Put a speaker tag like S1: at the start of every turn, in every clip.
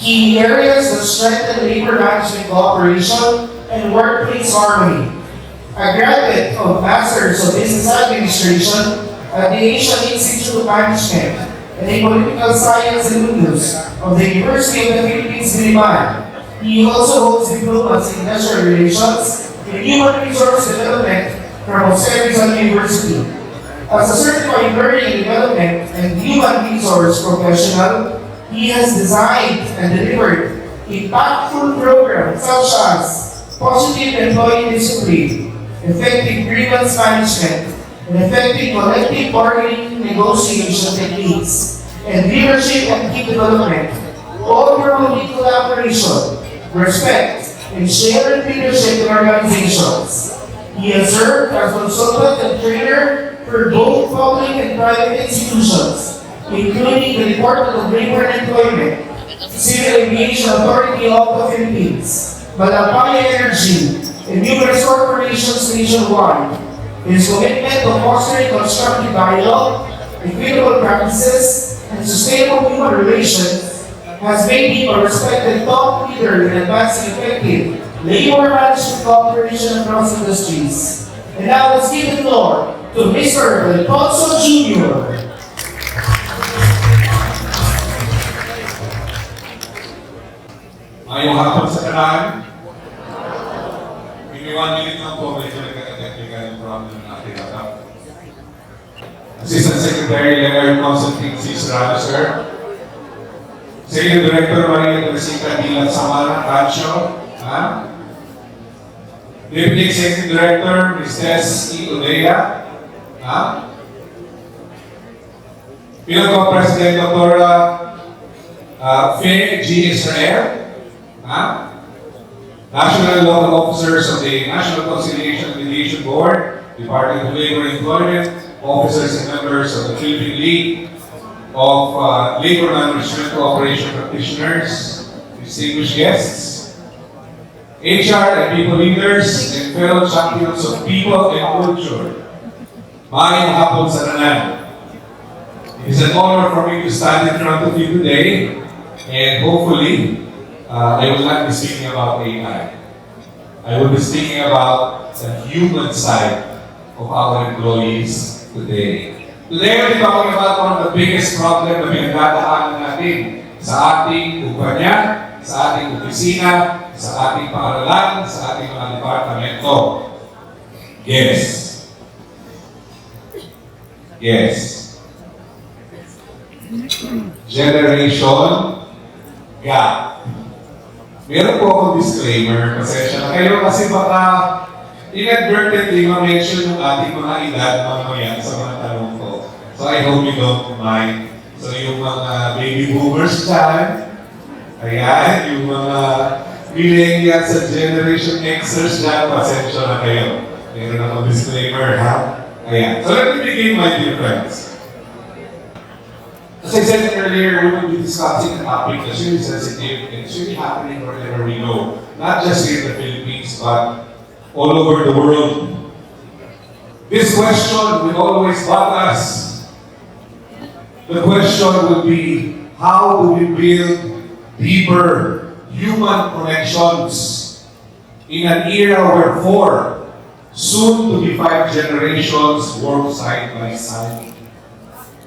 S1: Key areas that strengthen labor management cooperation and workplace harmony. A graduate of Masters of Business Administration at the Asian Institute of Management and a Political Science Alumnus of the University of the Philippines, Diliman. He also holds diplomas in Industrial Relations and Human Resource Development from Jose Rizal University. As a certified learning and development and human resource professional, he has designed and delivered impactful programs such as positive employee discipline, effective grievance management, and effective collective bargaining negotiation techniques, and leadership and team development, all promoting collaboration, respect, and shared leadership in organizations. He has served as consultant and trainer for both public and private institutions, including the Department of Labor and Employment, Civil Aviation Authority of the Philippines, Malampaya Energy, and numerous corporations nationwide. His commitment to fostering constructive dialogue, equitable practices, and sustainable human relations has made him a respected thought leader in advancing effective labor management cooperation across industries. And now let's give the floor to Mr. Alfonso Jr.
S2: Ngayong hapon sa kanan, give me 1 minute lang po, medyo nagkakatechnical problem ng ating laptop. Assistant Secretary Leonard Constantine C. Serrano, sir. Executive Director Maria Teresita Dilan Samara, Rancho. Deputy Executive Director Ms. Tess E. Udea. Pinag President Dr. Faye G. Israel. National Local Officers of the National Conciliation and Mediation Board, Department of Labor and Employment, officers and members of the Philippine League of Labor Management Cooperation Practitioners, distinguished guests, HR and people leaders, and fellow champions of people and culture. Mayong hapon sa tanan. It is an honor for me to stand in front of you today, and hopefully, I will not be speaking about AI. I will be speaking about the human side of our employees today. Today, we'll be talking about one of the biggest problems na pinagdadaanan natin sa ating kumpanya, sa ating opisina, sa ating paaralan, sa ating mga departamento. Yes. Yes. Generation gap. Meron po akong disclaimer, pasensya na kayo kasi baka inadvertently ma-mention yung ating mga edad mamaya sa mga tanong ko. So I hope you don't mind. So yung mga baby boomers dyan, ayan, yung mga millennials sa Generation Xers dyan, pasensya na kayo. Meron akong disclaimer, ha? Ayan. So let me begin, my dear friends. As I said earlier, we will be discussing a topic that's really sensitive and it's really happening wherever we go. Not just here in the Philippines, but all over the world. This question will always bother us. The question will be, how do we build deeper human connections in an era where 4, soon to be 5 generations work side by side?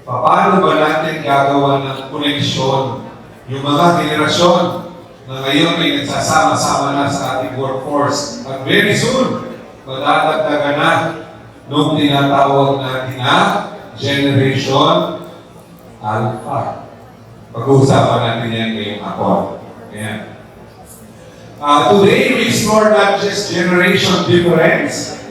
S2: Paano ba natin gagawa ng koneksyon yung mga henerasyon na ngayon ay nagsasama-sama na sa ating workforce at very soon, madadagdagan na nung tinatawag natin na Generation Alpha. Pag-uusapan natin yan ngayong hapon. Ayan. Today, we explore not just generation difference,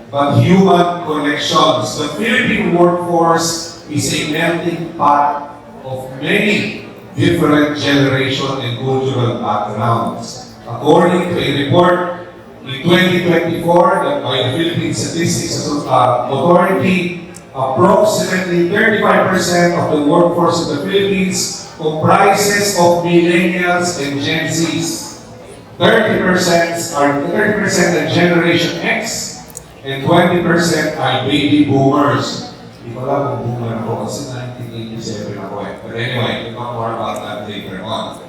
S2: but human connections. The Philippine workforce is a melting pot of many different generation and cultural backgrounds. According to a report in 2024 that by the Philippine Statistics Authority, approximately 35% of the workforce in the Philippines comprises of millennials and Gen Zs. 30% are Generation X, and 20% are baby boomers. Hindi ko lang kung boomer ako kasi 1987 ako eh. But anyway, we'll talk more about that later on.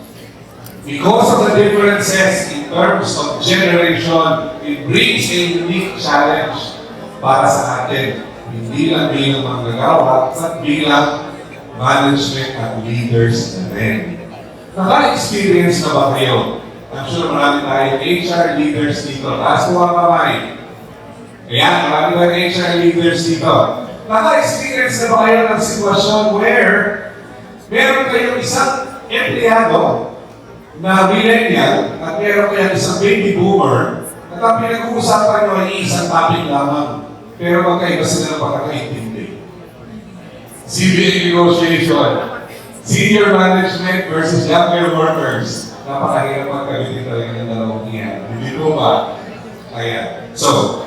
S2: Because of the differences in terms of generation, it brings a unique challenge para sa atin. Hindi lang bilang manggagawa, at bilang management at leaders na rin. Naka-experience na ba kayo? I'm sure marami tayong HR leaders dito. Taas po ang kamay. Ayan, marami tayong HR leaders dito. Naka-experience na ba kayo ng sitwasyon where meron kayong isang empleyado na millennial at meron kayong isang baby boomer at ang pinag-uusapan nyo ay isang topic lamang pero magkaiba sila ng pagkakaintindi. CBA negotiation, senior management versus younger workers. Napakahirap magkabitin talaga ng dalawang iyan. Hindi ko ba? Ayan. So,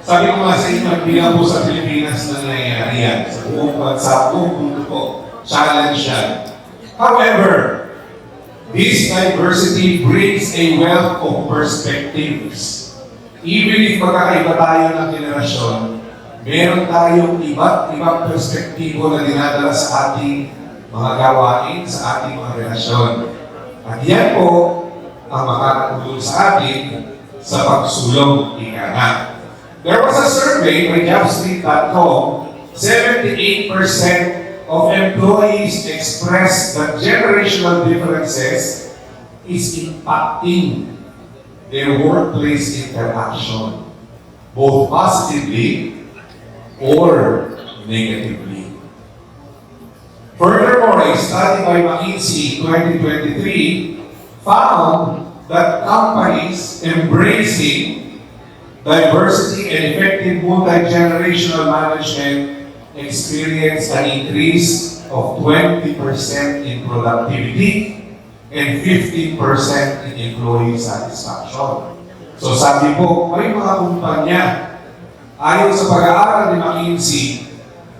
S2: sabi ko nga sa inyo, hindi lang po sa Pilipinas na nangyayari yan. Sa buong bansa, buong mundo po. Challenge yan. However, this diversity brings a wealth of perspectives. Even if magkakaiba tayo ng generasyon, meron tayong iba't ibang perspektibo na dinadala sa ating mga gawain, sa ating mga relasyon. At yan po ang makakatulong sa atin sa pagsulong ika nga. There was a survey by Jobstreet.com, 78% of employees expressed that generational differences is impacting their workplace interaction, both positively or negatively. Furthermore, a study by McKinsey 2023 found that companies embracing diversity and effective multi-generational management experience an increase of 20% in productivity and 15% in employee satisfaction. So sabi po, may mga kumpanya, ayon sa pag-aaral ni McKinsey,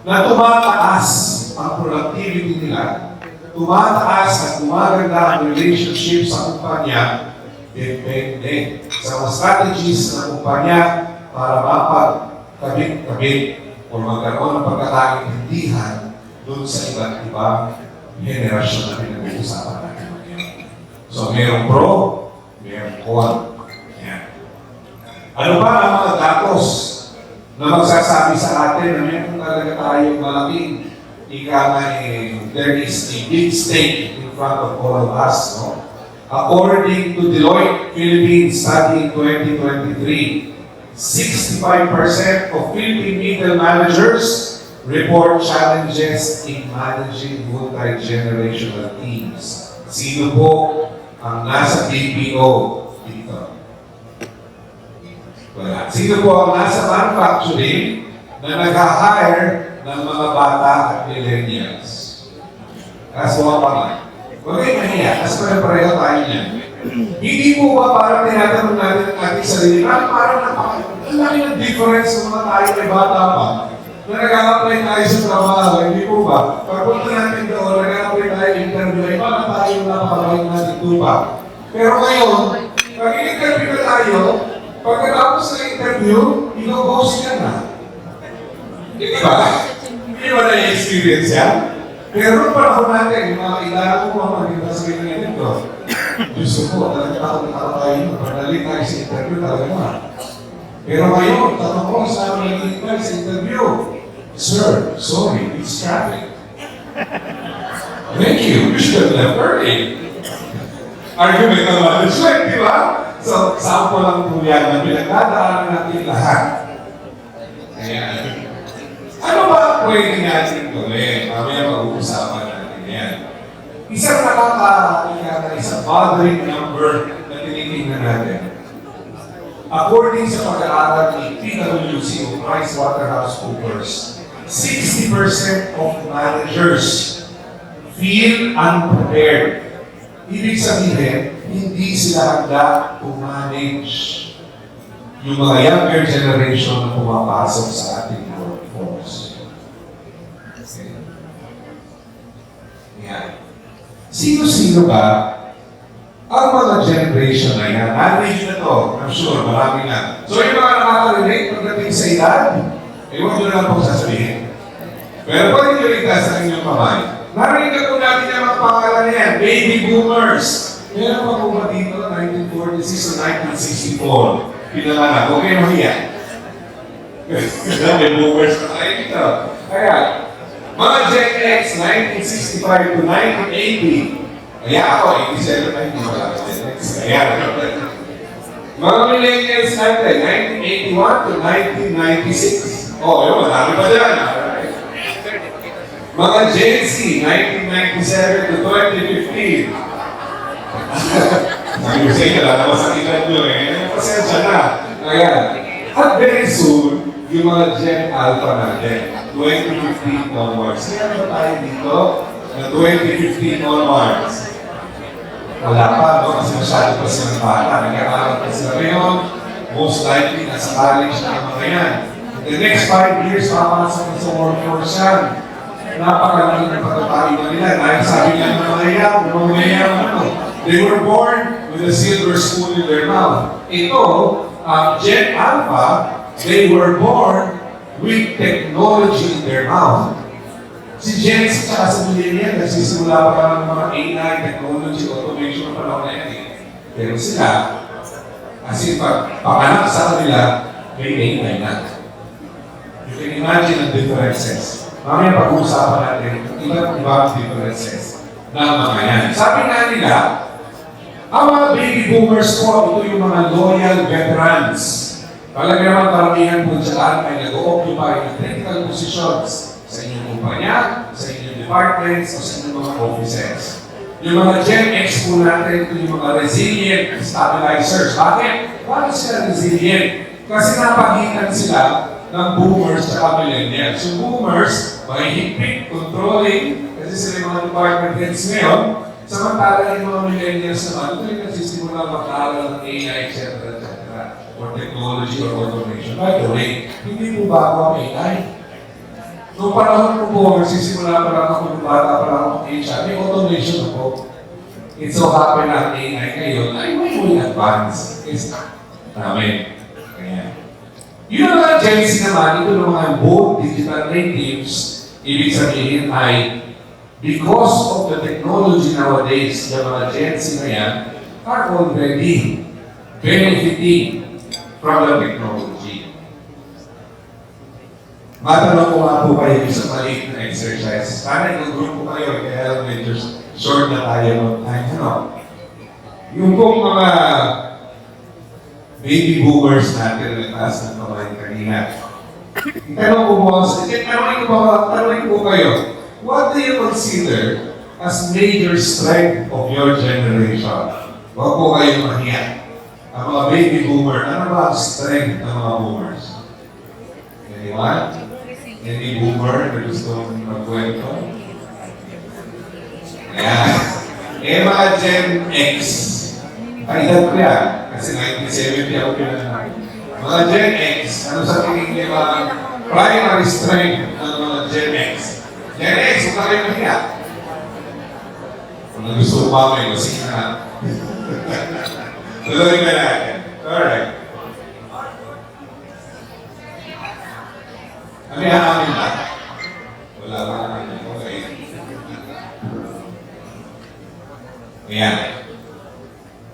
S2: na tumataas ang productivity nila, tumataas at gumaganda ang relationship sa kumpanya, depende sa mga strategies ng kumpanya para mapagkabit-kabit o magkaroon ng pagkakaintindihan doon sa iba't ibang henerasyon na pinag-uusapan natin. So, mayroong pro, mayroong con. Yan. Ano ba ang mga datos na magsasabi sa atin na mayroong talaga tayong malaking there is a big stake in front of all of us, no? According to Deloitte Philippines study in 2023, 65% of Philippine middle managers report challenges in managing multi-generational teams. Sino po ang nasa BPO dito? Wala. Sino po ang nasa manufacturing na nag-hire ng mga bata at millennials? Kaso pa nga. Huwag kayo mahiya, kasi pareho tayo niyan. Hindi po ba parang tinatanong natin ang ating sarili, parang ang laki ng difference ng mga tayo ay bata pa. Na nag-a-apply tayo sa trabaho, hindi po ba? Pagpunta natin doon, nag-a-apply tayo interview, ay baka tayo napakalaking natin tupa. Pero ngayon, pag in-interview na tayo, pagkatapos ng interview, ino-boss ka na. Hindi ba? Hindi ba na-experience yan? Pero nung panahon natin, yung mga kailangan ko mga maganda sa ganyan ito, gusto ko, talaga takot tayo, pagdali tayo sa interview, talaga na. Pero ngayon, tanong ko sa amin naging sa interview, Sir, sorry, it's traffic. Thank you, you should have left early. Argument ng management, di ba? So, sample lang po yan na pinagdadaanan natin lahat. Ayan. Ano ba pwede natin gawin? Mamaya mag-uusapan natin yan. Isang isang bothering number na tinitingnan natin. According sa pag-aaral ni PwC o PricewaterhouseCoopers, 60% of managers feel unprepared. Ibig sabihin, hindi sila handa to manage yung mga younger generation na pumapasok sa ating workforce. Okay. Yan. Sino-sino ba ang mga generation na yan? Narinig na to. I'm sure, marami na. So yung mga nakaka-relate pagdating sa edad, huwag nyo lang po sasabihin. Pero pag nyo ligtas sa inyong kamay, narinig na po natin yung mga pangalan na yan, baby boomers. Meron pa po ba dito 1946 to 1964? Pinanganak. Huwag kayo mahiya. May boomers na tayo dito. Kaya, mga Gen X, 1965 to 1980. Kaya ako, 87 na hindi wala ka Gen X. Kaya, mga millennials natin, 1981 to 1996. Oh, yun, marami pa dyan. Mga Gen Z, 1997 to 2015. Sabi ko sa inyo, lalabas ang edad nyo eh. Pasensya na. Ayan. At very soon, yung mga Gen Alpha natin, 2015 onwards. Kaya ba tayo dito na 2015 onwards? Wala pa, no? Kasi masyado pa silang bata. Nag-aaral pa sila ngayon. Most likely, nasa college na ang mga yan. The next 5 years, papasok na sa workforce yan. Napakalaki ng pagkatayo na nila. Dahil sabi nga ng mga yan, they were born with a silver spoon in their mouth. Ito, Gen Alpha, they were born with technology in their mouth. Si Gen Z at sa millennial, nagsisimula pa ng mga AI, technology, automation, panahon na yan eh. Pero sila, kasi pag-anak sa kanila, may AI na. You can imagine the differences. Mamaya pag-uusapan natin, iba't ibang differences ng mga yan. Sabi nga nila, ang mga baby boomers po, ito yung mga loyal veterans. Talaga naman karamihan po dyan ay nag-occupy ng critical positions sa inyong kumpanya, sa inyong departments, o sa inyong mga offices. Yung mga Gen X po natin, ito yung mga resilient stabilizers. Bakit? Bakit sila resilient? Kasi napagitan sila ng boomers at millennials. Yung boomers, mahihigpit, controlling, kasi sila yung mga department heads ngayon. Samantala yung mga millennials naman, ito yung nagsisimula mag-aaral ng AI, etc. or technology or automation. By the way, hindi po bago ang AI. Noong panahon ko po, nagsisimula pa lang ako ng bata pa lang ako HR, may automation na po. It so happen na AI ngayon ay may advance. It's namin. Kaya. Yun ang mga Gen Z naman, ito ng mga both digital natives, ibig sabihin ay because of the technology nowadays, yung mga Gen Z na yan are already benefiting from the technology. Matanong ko nga po kayo sa maliit na exercise. Sana yung group ko kayo, kaya medyo short na tayo ng time. Ano? Yung pong mga baby boomers natin na taas ng kamay kanina. Tanong ko kayo, what do you consider as major strength of your generation? Huwag po kayo mahiya. Ang mga baby boomer, ano ba ang strength ng mga boomers? Anyone? Any boomer na gusto magkwento? Ayan. Eh mga Gen X, kailan ko yan? Kasi 1970 ako pinanang. Mga Gen X, ano sa tingin niyo ang primary strength ng mga Gen X? Gen X, huwag na kayo mahiya. Kung gusto ko pa may masik na. Tuloy ka natin. Alright. Ano yan namin ba? Wala ba namin? Okay. Ayan.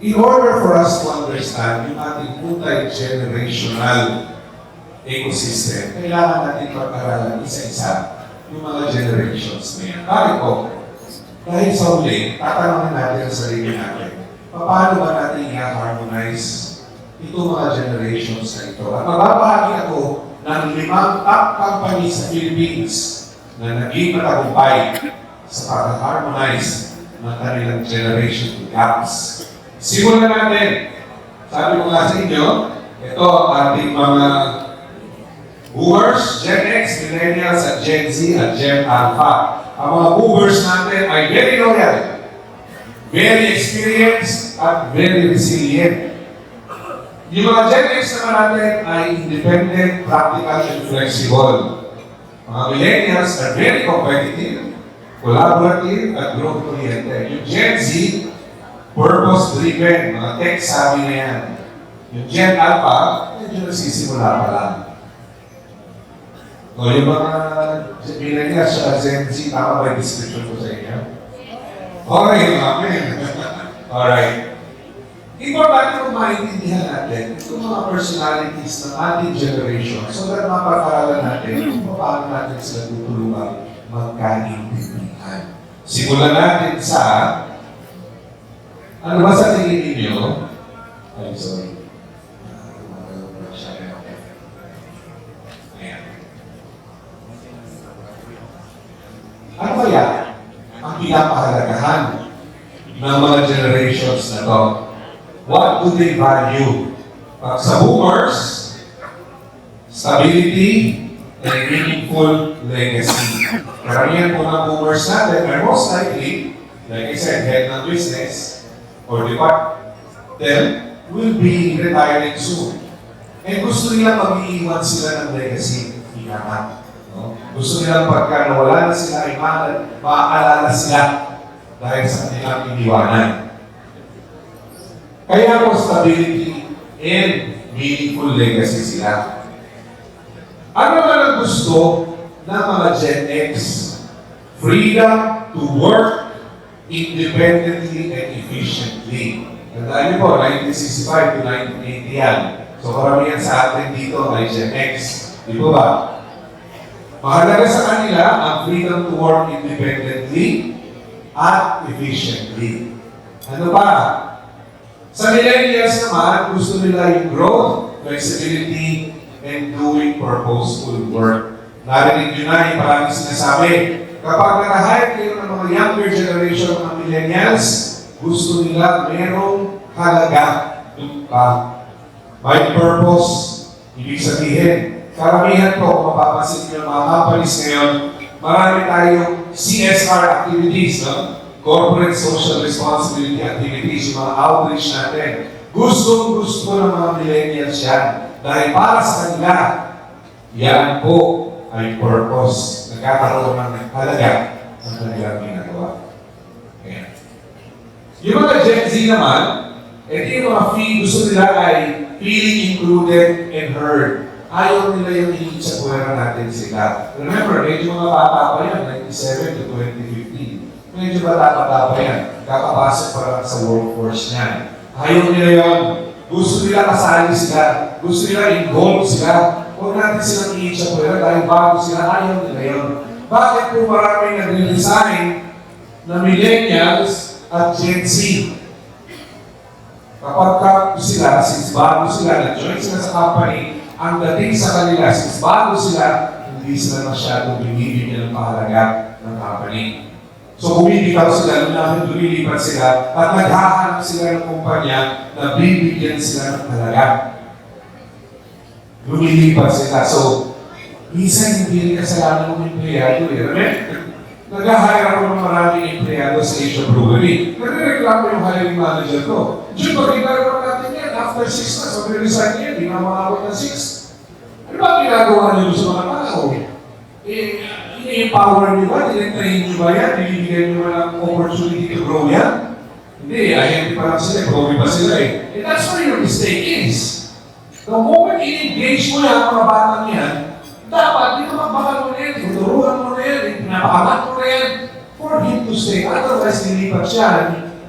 S2: In order for us to understand yung ating multi-generational ecosystem, kailangan natin pag-aralan isa-isa yung mga generations na yan. Bakit po? Dahil sa uli, tatanungin natin ang sarili natin. Paano ba natin i-harmonize itong mga generations na ito? At mababahagi ako ng 5 top companies sa Philippines na naging matagumpay sa pag-harmonize ng kanilang generation gaps. Simulan natin. Sabi ko nga sa inyo, ito ang ating mga boomers, Gen X, Millennials, at Gen Z, at Gen Alpha. Ang mga boomers natin ay very loyal, very experienced, at very resilient. Yung mga Gen X naman natin ay independent, practical, and flexible. Mga Millennials are very competitive, collaborative, at growth-oriented. Yung Gen Z, purpose-driven, mga tech-savvy na yan. Yung Gen Alpha, medyo nagsisimula pa lang. O yung mga Millennials sa Gen Z, tama ba yung description ko sa inyo? Okay, amen. Alright. Importante kung maintindihan natin itong mga personalities ng ating generation so that mapag-aralan natin kung paano natin sila tutulungan magkaintindihan. Simulan natin sa ano ba sa tingin ninyo? I'm sorry. Ayan. Ano kaya ang pinapahalagahan ng mga generations na to? What do they value? Sa boomers, stability and meaningful legacy. Karamihan po ng boomers natin are most likely, like I said, head ng business or department will be retiring soon. And gusto nila mag-iiwan sila ng legacy. Hinahan. No? Gusto nila pagka nawala na sila ay maaalala sila dahil sa kanilang iniwanan. Kaya po stability and meaningful legacy sila. Ano naman ang gusto ng mga Gen X? Freedom to work independently and efficiently. Tandaan niyo po, 1965 to 1980 yan. So karamihan sa atin dito ay Gen X. Di po ba? Mahalaga sa kanila ang freedom to work independently at efficiently. Ano pa? Sa millennials naman, gusto nila yung growth, flexibility, and doing purposeful work. Narinig nyo na yung parang sinasabi, kapag naka-hire kayo ng mga younger generation ng millennials, gusto nila merong halaga. May purpose, ibig sabihin, karamihan po, kung mapapansin nyo mga companies ngayon, marami tayong CSR activities, no? Corporate Social Responsibility activities, yung mga outreach natin. Gustong-gusto ng mga millennials yan. Dahil para sa kanila, yan po ay purpose. Nagkakaroon ng halaga ng kanilang ginagawa. Ayan. Yung mga Gen Z naman, yung mga gusto nila ay feeling included and heard. Ayaw nila yung hihit sa puwera natin sila. Remember, medyo mga bata pa yan, 97 to 2015. Medyo bata pa yan. Kakapasok pa lang sa workforce niyan. Ayaw nila yun. Gusto nila kasali sila. Gusto nila involved sila. Huwag natin silang hihit sa puwera dahil bago sila, ayaw nila yun. Bakit po maraming nag-resign na millennials at Gen Z? Kapag sila, since bago sila, nag-join sila sa company, ang dating sa kanila, since bago sila, hindi sila masyadong binibigyan ng pahalaga ng company. So bumibitaw sila, lumilipat sila, at naghahanap sila ng kumpanya na bibigyan sila ng halaga. Lumilipat sila. So, minsan hindi rin kasalanan ng empleyado. Nag-hire ako ng maraming empleyado sa Asia Brewery. Nagreklamo yung hiring manager ko. Diyo, pag-ginagawa natin yan, after 6 months, mag-resign yan, hindi na makakot ng 6. Ano ba ginagawa niyo sa mga tao? I-empower niyo ba? Tinentrain niyo ba yan? Bibigyan niyo ba ng opportunity to grow yan? Hindi, ayan pa lang sila, growing pa sila eh. And that's where your mistake is. The moment i-engage mo yan, mga batang yan, dapat dito magbakal mo na yan, tuturuan mo na yan, pinapakangat mo na yan, for him to stay. Otherwise, nilipat siya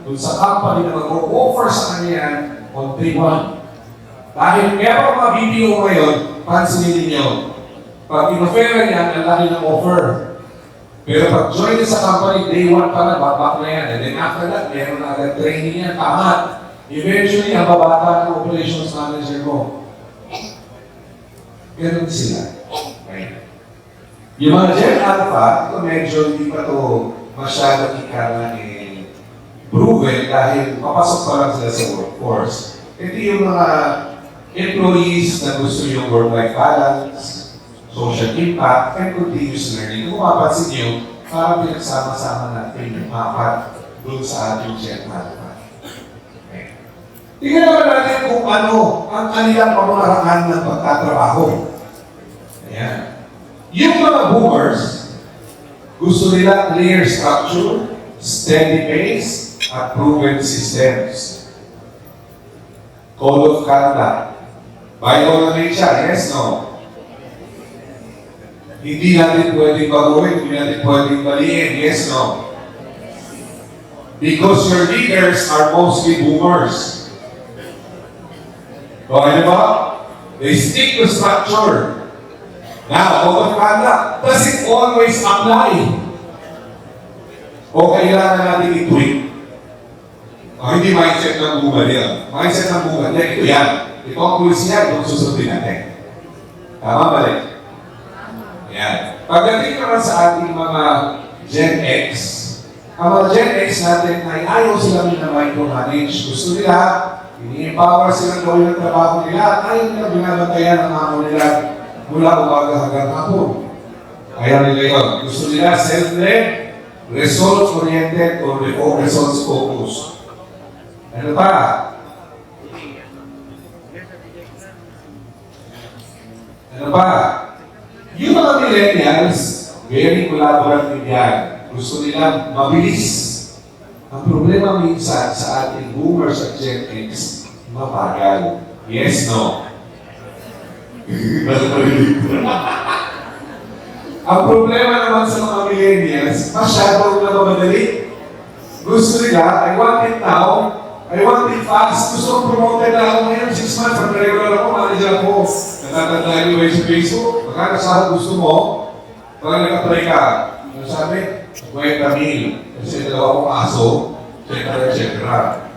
S2: dun sa company na mag-offer sa kanya yan on day 1. Dahil meron mga BPO ngayon, pansinin ninyo, pag in-offer niya, ang laki ng offer. Pero pag join niya sa company, day 1 pa na, back na yan. And then after that, meron na agad training yan, kamat. Eventually, ang babata ng operations manager mo. Ganun sila. Yung mga Gen Alpha, ito medyo hindi pa ito masyadong ikalan proven dahil papasok pa lang sila sa workforce. Ito yung mga employees na gusto yung work-life balance, social impact, and continuous learning. Kung mapapansin nyo, parang pinagsama-sama natin yung apat doon sa ating Gen Alpha. Okay. Tingnan naman natin kung ano ang kanilang pamamaraan ng pagtatrabaho. Ayan. Yung mga boomers, gusto nila clear structure, steady pace, at proven systems. Code of conduct. Bible na rin siya, yes, no? Hindi natin pwedeng baguhin, hindi natin pwedeng baliin, yes, no? Because your leaders are mostly boomers. Okay ba? They stick to structure. Now, code of conduct doesn't always apply. O kailangan natin i-tweak. Hindi mindset ng boomer yan. Mindset ng boomer, ito yan. Ito ang policy yan, itong susundin natin. Tama ba rin? Yan. Pagdating naman sa ating mga Gen X, ang mga Gen X natin ay ayaw sila micromanage. Gusto nila, ini-empower sila gawin ng trabaho nila, ayaw nila binabantayan ang amo nila mula umaga hanggang hapon. Ayaw nila yun. Gusto nila self-led, results-oriented, or results-focused. Ano pa? Ano pa? Yung mga millennials, very collaborative yan. Gusto nila mabilis. Ang problema minsan sa ating boomers at Gen X, mabagal. Yes, no? Ang problema naman sa mga millennials, masyadong nagmamadali. Gusto nila, I want it now, I want it fast. Gusto kong promoted na ako ngayon, 6 months, ang regular ako, manager ako. Natatandaan nyo sa Facebook, magkano sa gusto mo, pag nag-apply ka, ano sabi? 20,000. Kasi dalawa kong aso, etc.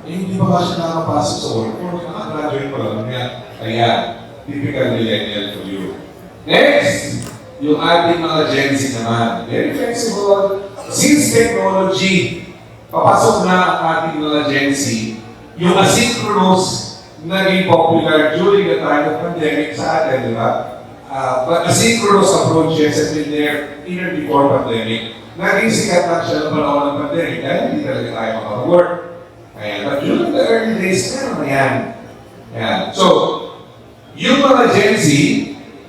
S2: Eh, hindi pa ba siya nakapasok sa workforce? Nakagraduate pa lang yan. Ayan, typical millennial for you. Next, yung ating mga Gen Z naman. Very flexible. Since technology, papasok na ang ating mga Gen Z, yung asynchronous naging popular during the time of pandemic sa atin, di ba? But asynchronous approaches have been there even before pandemic. Naging sikat lang siya ng panahon ng pandemic dahil hindi talaga tayo makapag-work. Ayan. But during the early days, meron na yan. Ayan. So, yung mga Gen Z,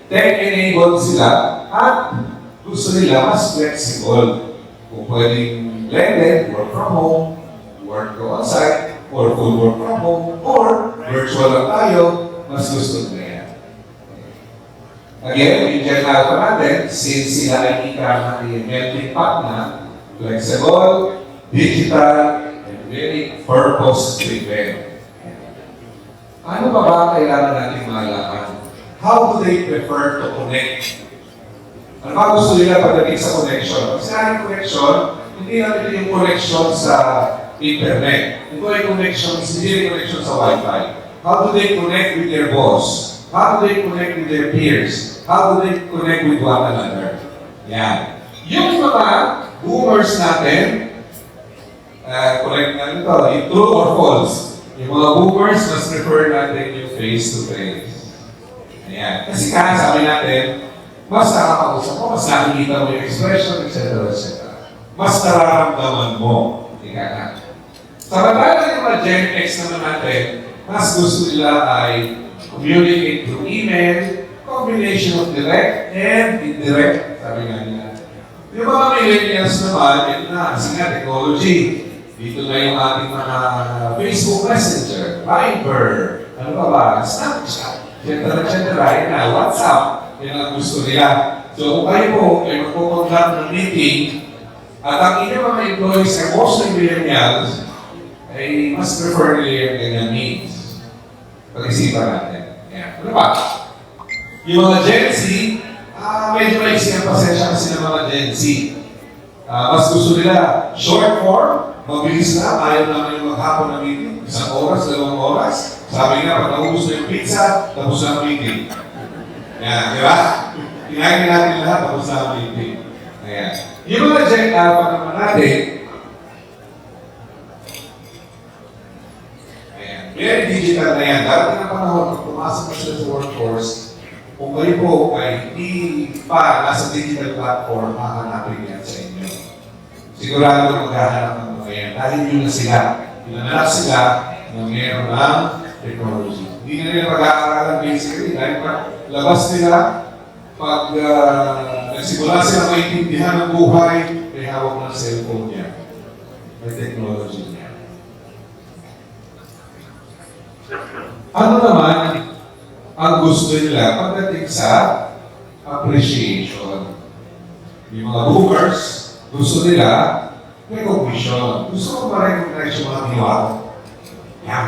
S2: tech-enabled sila at gusto nila mas flexible. Kung pwedeng blended, work from home, work go on-site, or full work from home, or virtual lang tayo, mas gusto nila yan. Again, yung Gen Alpha natin, since sila ay ika ng melting pot na, flexible, digital, and very purpose-driven. Ano ba ba kailangan natin malaman? How do they prefer to connect? Ano ba gusto nila pagdating sa connection? Pag sinabi connection, hindi natin ito yung connection sa internet. Ito ay connections, hindi yung connection sa Wi-Fi. How do they connect with their boss? How do they connect with their peers? How do they connect with one another? Yan. Yung mga boomers natin, connect na ito, yung true or false. Yung mga boomers, mas prefer natin yung face-to-face. Ayan. Kasi sabi natin, mas nakakausap mo, mas nakikita mo yung expression, etc. etc. Mas nararamdaman mo. Ika na. Samantalang yung mga Gen X naman natin, mas gusto nila ay communicate through email, combination of direct and indirect, sabi nga nila. Yung mga millennials naman, ito na, kasi nga technology. Dito na yung ating mga Facebook Messenger, Viber, ano pa ba, Snapchat, etc. Right na, WhatsApp, yan ang gusto nila. So kung kayo po ay magpupunta ng meeting, at ang inyong mga employees ay mostly millennials, ay mas prefer nila yung kanyang needs. Pag-isipan natin. Yan. Ano ba? Yung mga Gen Z, medyo maiksi ang pasensya kasi ng mga Gen Z. Mas gusto nila short form, mabilis na, ayaw naman yung maghapon na meeting. 1 oras, 2 oras. Sabi nga, pag naubos na yung pizza, tapos na ang meeting. Yan, di ba? Kinain natin lahat, tapos na ang meeting. Ayan. Yung mga Gen Alpha naman natin, ayan, very digital na yan. Darating ang panahon, pag pumasok na sila sa workforce, kung kayo po ay hindi pa nasa digital platform, hahanapin yan sa inyo. Sigurado na maghahanap ng mga yan. Dahil yun na sila. Pinanap sila na meron ng technology. Hindi na nila pag-aaralan basically. Dahil pag labas nila, pag nagsimula sila maintindihan ng buhay, may hawak ng cellphone niya. May technology niya. Ano naman ang gusto nila pagdating sa appreciation? Yung mga boomers, gusto nila recognition. Gusto ko ma-recognize yung mga ginawa ko. Yan.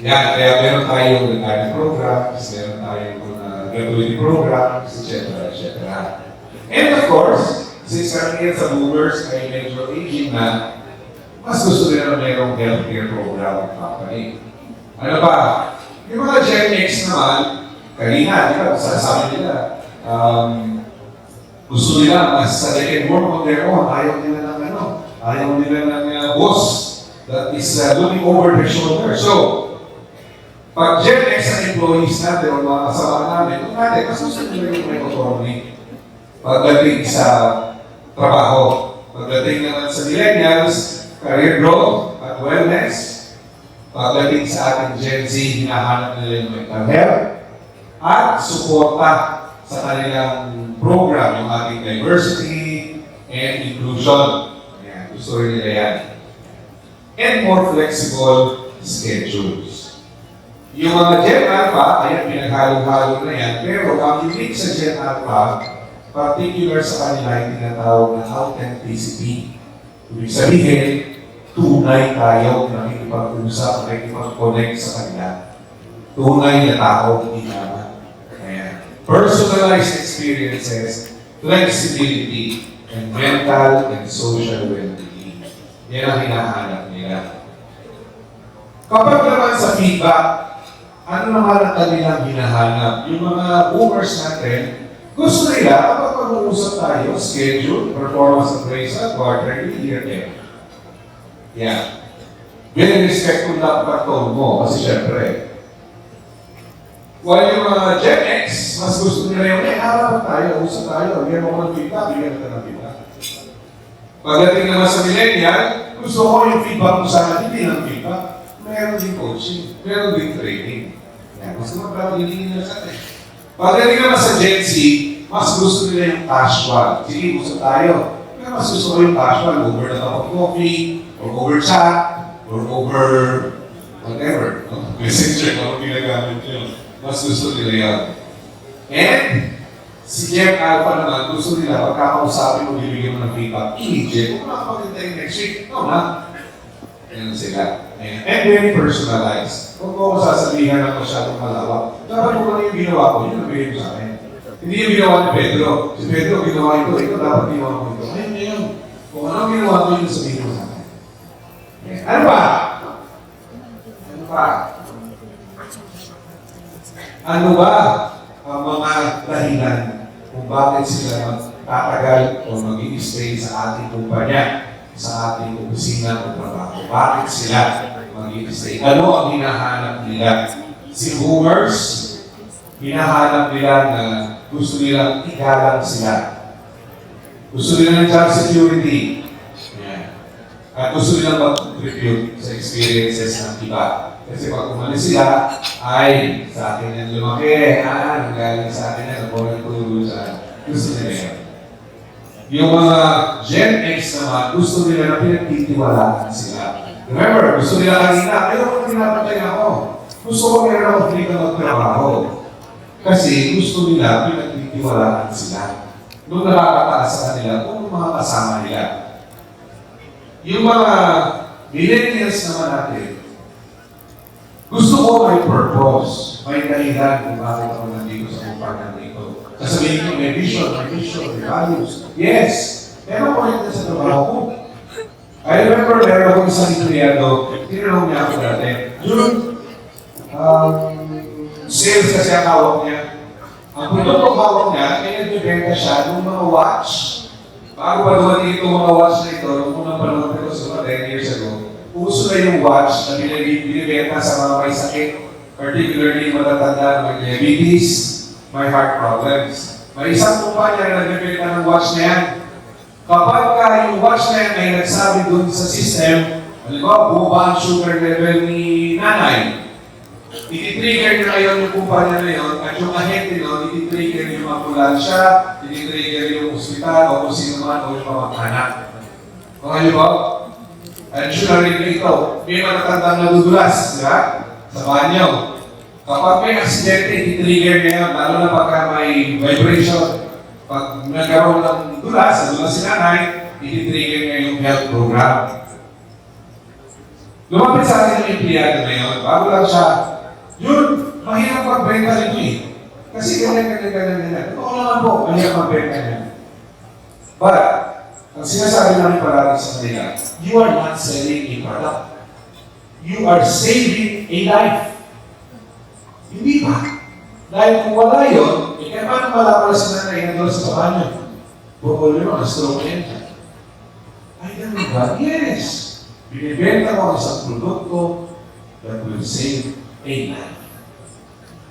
S2: Yan, kaya meron tayong retirement programs, meron tayong mga gratuity programs, etc. etc. And of course, since kami yan sa boomers ay medyo aging na, mas gusto nila na mayroong healthcare program ng company. Ano ba? Yung mga Gen X naman, kanina, di ba, sasabi nila, gusto nila mas they can work on their own. Ayaw nila ng ayaw nila ng boss that is looking over their shoulder. So, pag Gen X ang employees natin o mga kasama namin, kung natin, mas gusto nila yung may autonomy pagdating sa trabaho. Pagdating naman sa millennials, career growth at wellness. Pagdating sa ating Gen Z, hinahanap nila yung mental health at suporta sa kanilang program, yung ating diversity and inclusion. Ayan, gusto rin nila yan. And more flexible schedules. Yung mga Gen Alpha, ayan, pinaghalo-halo na yan, pero ang unique sa Gen Alpha, particular sa kanila, yung tinatawag na authenticity. Ibig sabihin, tunay tayo na nakikipag-usap, nakikipag-connect sa kanila. Tunay na tao, hindi naman. Personalized experiences, flexibility, and mental and social well-being. Yan ang hinahanap nila. Kapag naman sa feedback, ano naman ang kanilang hinahanap? Yung mga boomers natin, gusto nila kapag mag-uusap tayo, schedule, performance appraisal, quarterly, year-end. Yeah. Very respectful na pagkatone mo, kasi syempre, while yung mga Gen X, mas gusto nila yung, harap tayo, usap tayo, bigyan mo ng feedback, bigyan ka ng feedback. Pagdating naman sa millennial, gusto ko yung feedback mo sana, hindi ng feedback. Meron din coaching, meron din training. Yan, mas naman hilingin nila sa atin. Pagdating naman sa Gen Z, mas gusto nila yung casual. Sige, usap tayo. Pero mas gusto ko yung casual, over the cup of coffee, or over chat, or over whatever. Messenger, kung ginagamit yun. Mas gusto nila yan. And, si Gen Alpha naman, gusto nila, pagkakausapin mo, bibigyan mo ng feedback, immediate. Kung makapagintay next week, no na. Yan sila. And very personalized. Kung mo sasabihan ng masyadong malawak, dapat mo lang yung ginawa ko, yun ang bigay mo sa akin. Hindi yung ginawa ni Pedro. Si Pedro, ginawa ito dapat ginawa mo ito. Ayun na yun. Kung anong ginawa ko, yun sabihin mo sa akin. Ano ba? Ano ba? Ano ba ang mga dahilan kung bakit sila magtatagal o mag-i-stay sa ating kumpanya, sa ating opisina o trabaho? Bakit sila mag-i-stay? Ano ang hinahanap nila? Si boomers, hinahanap nila na gusto nilang igalang sila. Gusto nila ng job security. Yan. At gusto nilang mag-contribute sa experiences ng iba. Kasi pag umalis sila, ay, sa akin yan lumaki, nanggaling sa akin yan, nabuhay ko sa gusto nila yan. Yung mga Gen X naman, gusto nila na pinagtitiwalaan sila. Remember, gusto nila kanina, ayaw ko pinapatay ako. Gusto ko meron ako free na magtrabaho. Kasi gusto nila pinagtitiwalaan sila. Nung nakakataas sa kanila, kung mga kasama nila. Yung mga millennials naman natin, gusto ko may purpose, may dahilan kung bakit ako nandito sa kumpanya dito. Sasabihin ko, may vision, may values. Yes, pero ko rin sa trabaho ko. I remember meron akong isang empleyado, tinanong niya ako dati. Yun, sales kasi ang hawak niya. Ang produktong hawak niya, ay nagbibenta siya ng mga watch. Bago pa dumating itong mga watch na ito, nung unang panahon ko sa mga 10 years ago, uso na yung watch na binibenta sa mga may sakit, particularly matatanda, may diabetes, may heart problems. May isang kumpanya na nagbibenta ng watch na yan. Kapag yung watch na yan ay nagsabi doon sa system, halimbawa, bumaba ang sugar level ni nanay, iti-trigger nyo ngayon yung kumpanya na yun, at yung ahente nun, iti-trigger yung ambulansya, iti-trigger yung ospital, o kung sino man, o yung pamaghanak. Kung halimbawa, additionally ito, may matatandang nadudulas, di ba? Sa banyo. Kapag may aksidente, iti-trigger niya yun, lalo na pagka may vibration. Pag nagkaroon ng dulas, nadulas si nanay, ititrigger niya yung health program. Lumapit sa akin yung empleyado na yun, bago lang siya, yun, mahirap magbenta nito eh. Kasi ganyan. Totoo naman po, mahirap magbenta niya. But, ang sinasabi namin palagi sa kanila, you are not selling a product. You are saving a life. Hindi pa. Dahil kung wala yun, kaya paano malaman sa nanay na doon sa banyo? Bukol yun, ang stroke yan. Ay, ganun ba? Yes. Binibenta ko ang isang produkto that will save a life.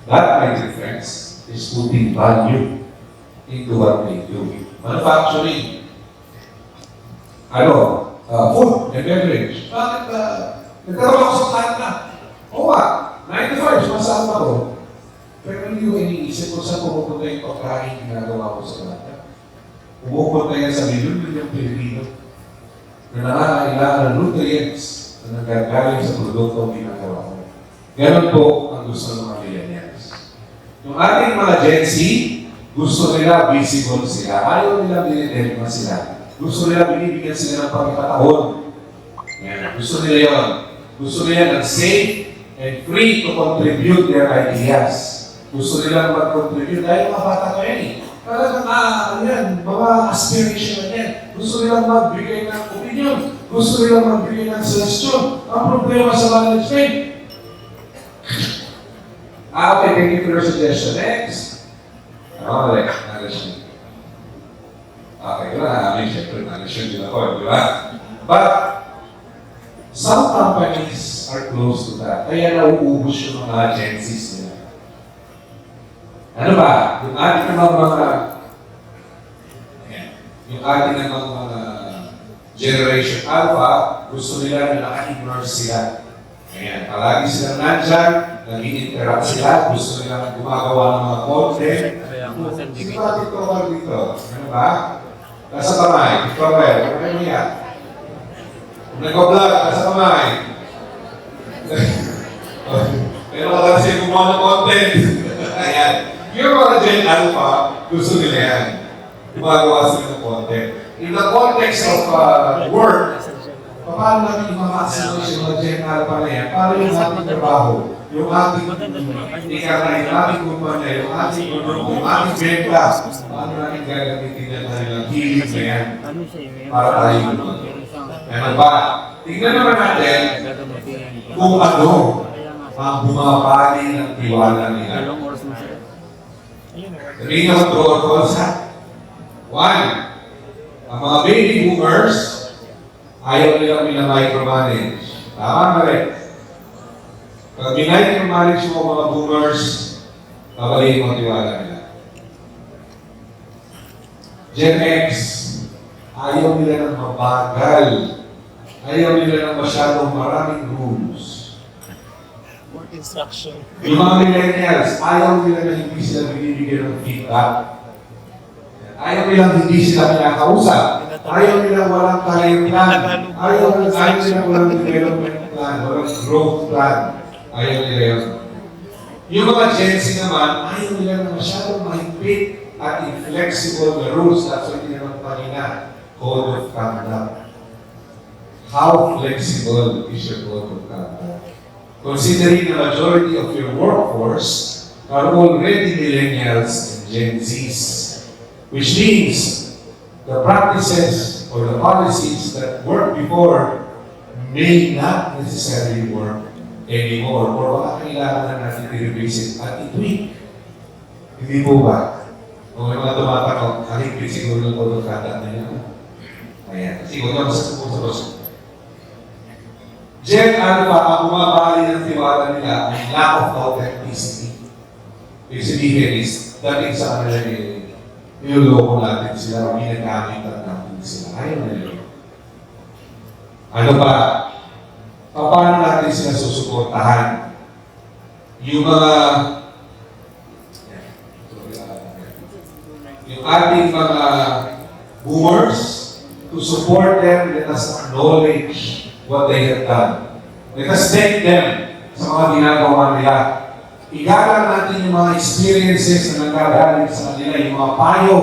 S2: That, my dear friends, is putting value into what they do. Manufacturing. Food and beverage. Bakit nagkaroon ako sa plant na? Oo nga, 95, sumasama ako. Pero hindi ko iniisip kung saan pumupunta yung pagkain ginagawa ko sa plant. Pumupunta yan sa milyon-milyon Pilipino na nakakailangan ng nutrients na nagagaling sa produkto ginagawa ko. Ganon po ang gusto ng mga millennials. Yung ating mga Gen Z, gusto nila visible sila. Ayaw nila binidema sila. Gusto nila binibigyan sila ng pagkakataon. Yan. Gusto nila yun. Gusto nila ng safe and free to contribute their ideas. Gusto nila mag-contribute dahil mga bata pa yan eh. Talagang mga aspiration na yan. Gusto nila magbigay ng opinion. Gusto nila magbigay ng suggestion. Ang problema sa management. Okay, thank you for your suggestion. Next. Management. Okay, wala. Siyempre, management din ako, di ba? But, some companies are close to that. Kaya nauubos yung mga agencies nila. Ano ba? Yung ating namang mga Generation Alpha, gusto nila na naka-ignore sila. Ayan, palagi silang nandyan, nag-i-interact sila, gusto nila gumagawa ng mga content. Sino ba dito? Ano ba? Nasa kamay, Torrel, ano yan? Nag-vlog, nasa kamay. Pero kasi gumawa ng content. Ayan. Yung mga Gen Alpha, gusto nila yan. Gumagawa sila ng content. In the context of work, paano natin i-maximize yung mga Gen Alpha na yan? Para yung ating trabaho, yung ating ikaray, yung ating kumpanya, yung ating produkto, yung ating benta, paano natin gagamitin na kanilang hilig na yan para tayo yun. Ano ba? Tingnan naman natin kung ano ang bumabali ng tiwala nila. Sabihin naman true or false ha? One, ang mga baby boomers, ayaw nilang minamicromanage. Tama na rin. Pag minamicromanage mo mga boomers, babalihin mo ang tiwala nila. Gen X, ayaw nila ng mabagal. Ayaw nila ng masyadong maraming rules.
S3: Instruction.
S2: Yung mga millennials, ayaw nila na hindi sila binibigyan ng feedback. Ayaw nilang hindi sila pinakausap. Ayaw nilang walang career plan. Ayaw nilang walang development plan, walang growth plan. Ayaw nila yun. Yung mga Gen Z naman, ayaw nila na masyadong mahigpit at inflexible na rules. That's why tinanong kanina, code of conduct. How flexible is your code of conduct? Considering the majority of your workforce are already millennials and Gen Zs, which means the practices or the policies that worked before may not necessarily work anymore or baka kailangan na natin i-revisit at i-tweak. Hindi po ba? Kung may mga tumatanong, halipin siguro ng kodokada na yun. Ayan. Siguro na sa puso. Gen Alpha, ang bumabali ng tiwala nila ay lack of authenticity. Ibig sabihin is, dating sa kanila niloloko natin sila, ginagamitan natin sila. Ayaw na yun. Ano ba? Paano natin sila susuportahan? Yung mga yung ating mga boomers, to support them, let us acknowledge what they have done. Let us thank them sa mga ginagawa nila. Igalang natin yung mga experiences na nagagaling sa kanila, yung mga payo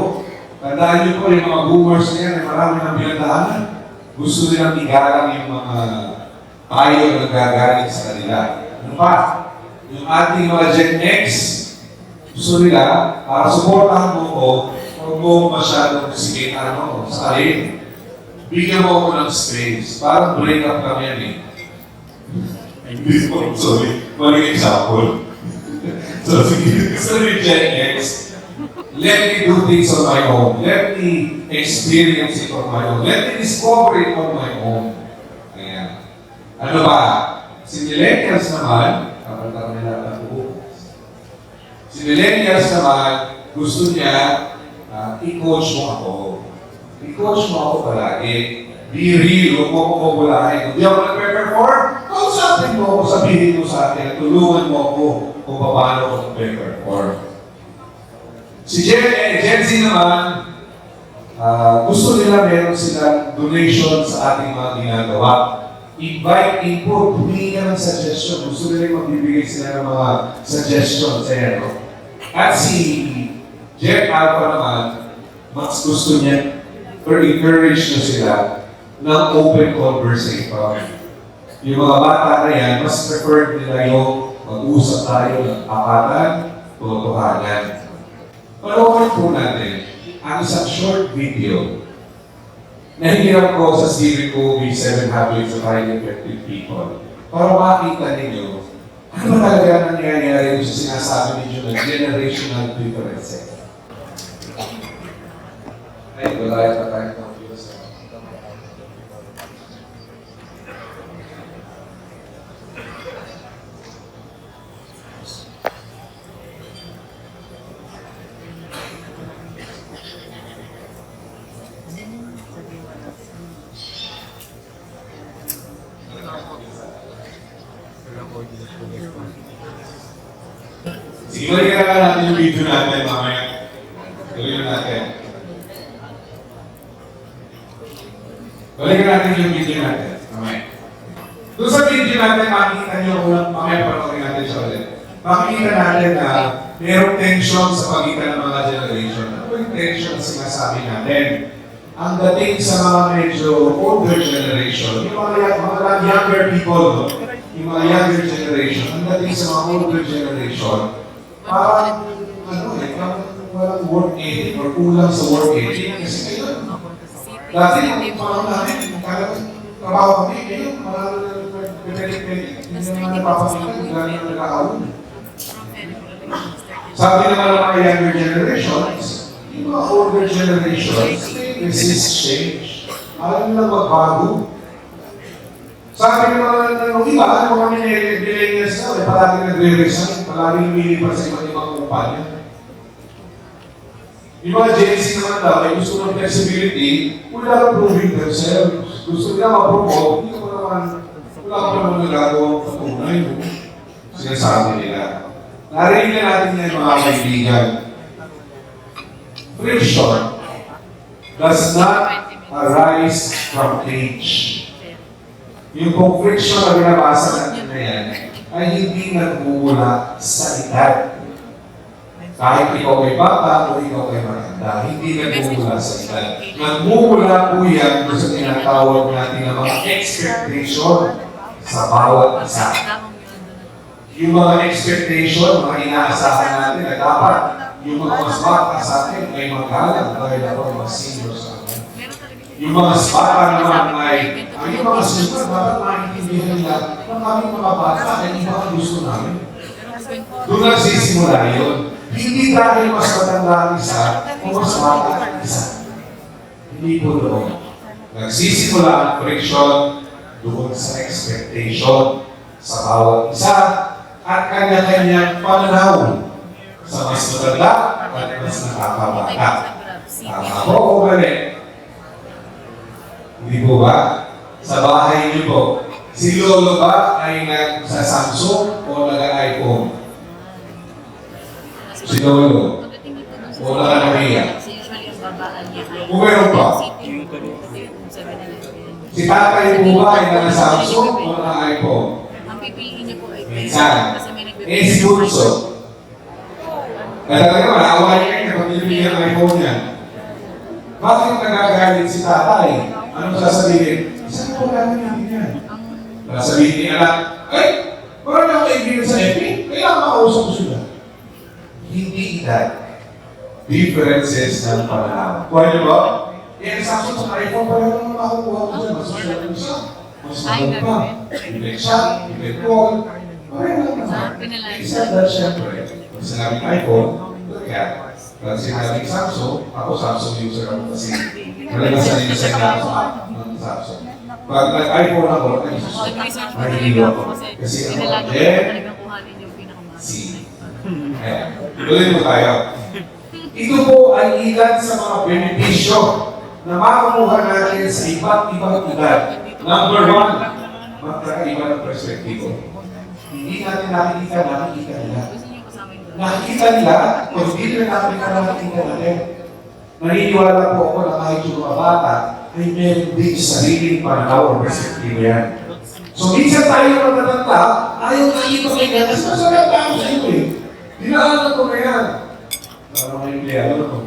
S2: Tandaan niyo po yung mga boomers na yan, ay marami ng pinagdaanan. Gusto nilang igalang yung mga payo na nagagaling sa kanila. Ano pa? Yung ating mga Gen X, gusto nila, para supportahan mo ko, huwag mo masyadong sigitan mo sa alin. Bigyan mo ako ng space. Parang break up kami yan eh. Hindi mo, sorry. Maling example. So, sige, gusto ni Gen X, let me do things on my own. Let me experience it on my own. Let me discover it on my own. Ayan. Ano ba? Si millennials naman, kapag nila ako, si millennials naman, gusto niya, i-coach mo ako. I-coach mo ako palagi. Be real, huwag mo akong mabulahin. Kung di ako nag-perform, kausapin mo ako, sabihin mo sa akin, tulungan mo ako kung paano ako nag-perform. Si Gen Z naman, gusto nila meron silang donation sa ating mga ginagawa. Invite input, humingi ka ng suggestion. Gusto nila magbibigay sila ng mga suggestions. Ayan, no? At si Gen Alpha naman, mas gusto niya or encourage na sila ng open conversation. Yung mga bata na yan, mas preferred nila yung mag-usap tayo ng apatan, totohanan. Panoorin po natin ang isang short video na hinirap ko sa series ko with 7 Habits of Highly Effective People para makita ninyo ano ba talaga nangyayari sa sinasabi ninyo ng generational differences. Ay, wala yata tayo ng views. Sige, balikan na natin yung video natin mamaya. Balikan natin. Balikan natin yung video natin mamaya. Doon sa video natin, makikita nyo kung mamaya panoorin natin siya ulit. Makikita natin na mayroong tension sa pagitan ng mga generation. Ano ba yung tension na sinasabi natin? Ang dating sa mga medyo older generation, yung mga younger people, no? Yung mga younger generation, ang dating sa mga older generation, parang, walang work ethic or kulang sa work ethic. Kasi kayo, dati yung parang namin, trabaho kami, kayo, marami na pipilit-pilit, hindi naman napapakita, hindi naman nag-aawin. Sabi naman ng mga younger generations, yung mga older generations, they resist change. Alam nila magbago. Sabi naman ng iba, ano kami millennials na, palagi nagre-resign, palagi lumilipat sa iba't ibang kumpanya. Yung mga Gen Z naman daw, ay gusto ng flexibility without proving themselves. Gusto nila ma-promote, hindi ko naman, wala ko naman nagagawang patunay. Sinasabi nila. Narinig na natin yan mga kaibigan. Friction does not arise from age. Yung pong friction na binabasa natin na yan ay hindi nagmumula sa edad. Kahit ikaw ay bata o ikaw ay matanda, hindi nagmumula sa edad. Nagmumula po yan sa tinatawag natin ng mga expectation sa bawat isa. Yung mga expectation, mga inaasahan natin na dapat yung mga mas bata sa atin ay magalang dahil ako ay mas senior sa akin. Yung mga bata naman ay yung mga senior, dapat maintindihan nila na kami mga bata ay iba ang gusto namin. Doon nagsisimula yun. Hindi dahil mas matanda ang isa o mas bata ang isa. Hindi po doon. Nagsisimula ang friction doon sa expectation sa bawat isa at kanya-kanyang pananaw sa mas matanda at mas nakakabata. Tama po o mali? Hindi po ba? Sa bahay niyo po, si Lolo ba ay nagsa-Samsung o nag-iPhone? Si Lolo? O nag-Nokia? Kung meron pa? Si tatay po ba ay nag-Samsung o nag-iPhone?
S3: Ang pipiliin niyo po ay
S2: Minsan.
S3: kasi may
S2: Si Bunso. Kaya talaga, malawa niya kapag nilibigyan ng iPhone niya. Bakit nagagalit si tatay? Anong sasabihin? Saan ko namin namin yan? Sasabihin ni anak, ay, wala na akong kaibigan sa FB, kailangan makausap ko sila. Hindi edad. Differences ng pananaw. Kuha niyo ba? Eh, sakto sa iPhone, pala naman makakuha ko dyan. Mas social media. Mas maganda pa. Ibig chat, ibig call. Pareho lang naman. Isa dahil siyempre, pag sinabing iPhone, look at. Pag sinabing Samsung, ako Samsung user ako kasi talaga sa nila sa app ng Samsung. Pag nag-iPhone ako, nahihilo ako. Kasi ako, si. Tuloy mo tayo. Ito po ay ilan sa mga benepisyo na makukuha natin sa iba't ibang edad. Number one, magkakaiba ng perspektibo. Hindi natin nakikita nila. Nakikita nila, kung hindi na natin nakikita natin. Naniniwala po ako na kahit yung mga bata ay meron din sariling pananaw o perspektibo yan. So minsan tayo matatanda, ayaw nakikita kayo na, kasi masarap ako sa iyo eh. Dinaanan ko na yan. Parang may empleyado ko.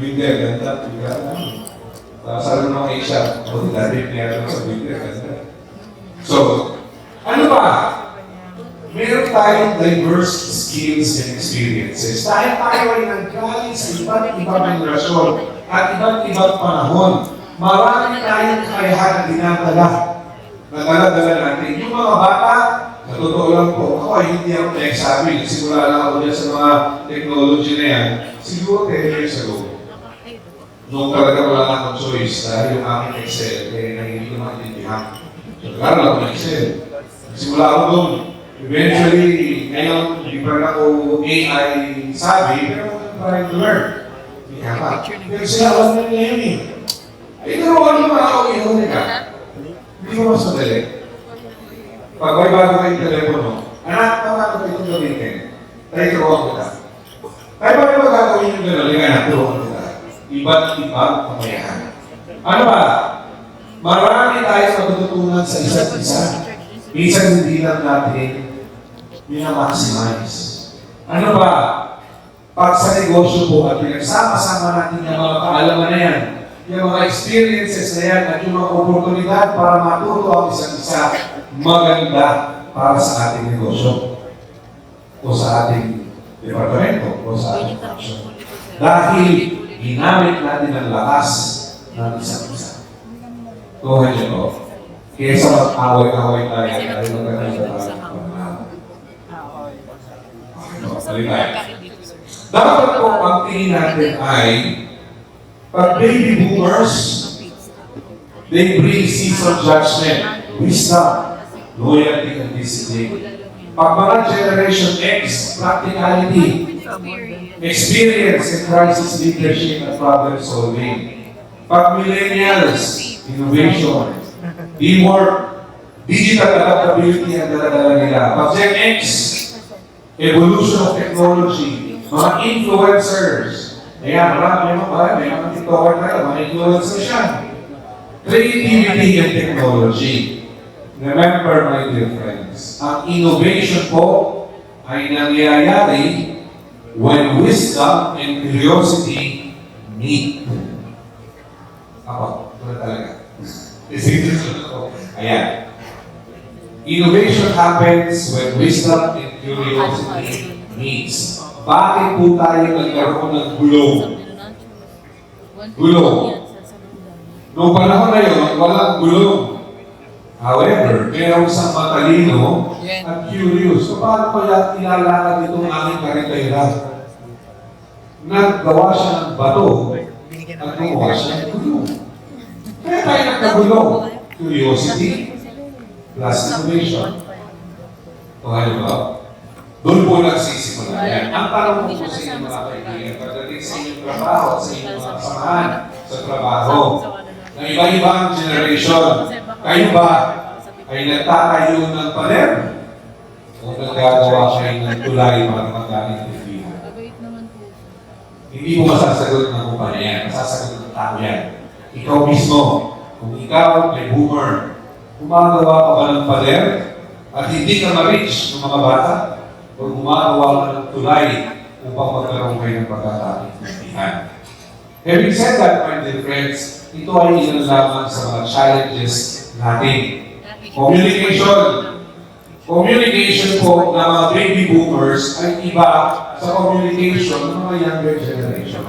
S2: Winter, ganda, tigara. Sabi ng mga Asia, o dati empleyado sa winter, ganda. So, ano ba? Meron tayong diverse skills and experiences. Dahil tayo ay nanggaling sa iba't ibang generasyon at iba't ibang panahon, marami tayong kakayahan na dinadala. Nadala-dala natin. Yung mga bata, sa totoo lang po, ako ay hindi ako nagsabi. Nagsimula lang ako dyan sa mga technology na yan. Siguro 10 years ago. Noong talaga wala akong choice dahil yung aking Excel, kaya hindi ko maintindihan. So, nag-aaral ako ng Excel. Nagsimula ako doon. Eventually, ngayon, hindi pa rin ako AI sabi, pero I'm trying to learn. Kaya pa. Pero sila ako na nila yun eh. Ay, pero ano naman ako yun ka? Hindi ko mas madali. Pag may bago kayong telepono, anak, paano ko itong gamitin? Tayo turuan kita. Tayo pa rin magagawin yung gano'n, yung anak, turuan kita. Iba't ibang pamayahan. Ano ba? Marami tayong matututunan sa isa't isa. Minsan hindi lang natin minamaximize. Ano ba? Pag sa negosyo po at pinagsama-sama natin yung mga kaalaman na yan, yung mga experiences na yan at yung mga oportunidad para matuto ang isang isa, maganda para sa ating negosyo o sa ating departamento o sa ating function. Dahil ginamit natin ang lakas ng isang isa. Tuhan niyo po. Kesa mag-away-away tayo, tayo magkakaroon sa dapat po ang tingin natin ay pag baby boomers, they bring seasoned judgment, wisdom, loyalty, and discipline. Pag mga Generation X, practicality, experience, and crisis leadership and problem solving. Pag millennials, innovation, teamwork, digital adaptability ang dala-dala nila. Pag Gen X, evolution of technology, mga influencers. Ayan, may mga TikToker tayo, mga influencers yan. Creativity and technology. Remember, my dear friends, ang innovation po ay nangyayari when wisdom and curiosity meet. Ako, ito talaga. Ayan. Innovation happens when wisdom and curiosity meets. Bakit po tayo nagkaroon ng gulong? Gulong. Noong panahon na yun, walang gulong. However, mayroong isang matalino at curious. So, paano kaya ilalakad itong aming karitayra? Naggawa siya ng bato at gumawa siya ng gulong. Kaya tayo nagkagulong. Curiosity plus innovation. Tuhan ba? Doon po nagsisimula yan. Ang tanong po sa inyo mga kaibigan, pagdating sa inyong trabaho, sa inyong mga kasamahan sa trabaho, ng iba-ibang generation, kayo ba ay nagtatayo ng pader? O nagagawa kayo ng tulay para magkaling kaibigan? Hindi mo masasagot ng kumpanya yan, masasagot ng tao yan. Ikaw mismo, kung ikaw ay boomer, gumagawa ka ba ng pader at hindi ka ma-reach ng mga bata? O gumagawa ka ng tulay upang magkaroon kayo ng pagkakaintindihan? Having said that, my dear friends, ito ay ilan lamang sa mga challenges natin. Communication. Communication po ng mga baby boomers ay iba sa communication ng mga younger generation.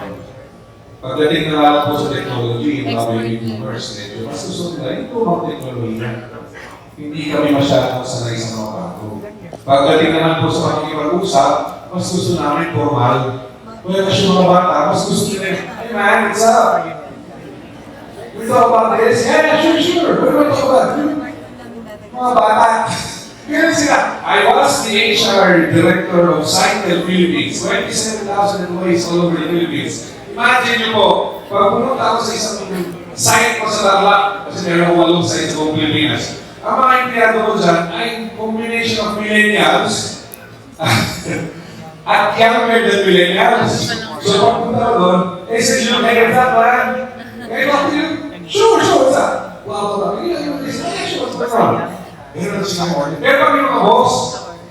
S2: Pagdating na lang po sa technology, yung mga baby boomers, medyo mas gusto nila, ito ang teknolohiya. Hindi kami masyadong sanay sa mga bago. Pagdating naman po sa makikipag-usap, mas gusto namin formal. Kaya kasi mga bata, mas gusto nila, hey man, what's up? We talk about this? Yeah, sure. What do we talk about? Mga bata. Kaya sila, I was the HR director of Cycle Philippines, 27,000 employees all over the Philippines. Imagine nyo po, pag pumunta ako sa isang site ko sa Tarlac, kasi meron ko 8 sites sa Pilipinas, ang mga empleyado ko dyan ay combination of millennials at younger than millennials. So pag pumunta ko doon, say, you make it up, man. Can I talk to you? Sure, what's up? Wow, sure, what's up? Pero pag yung mga boss,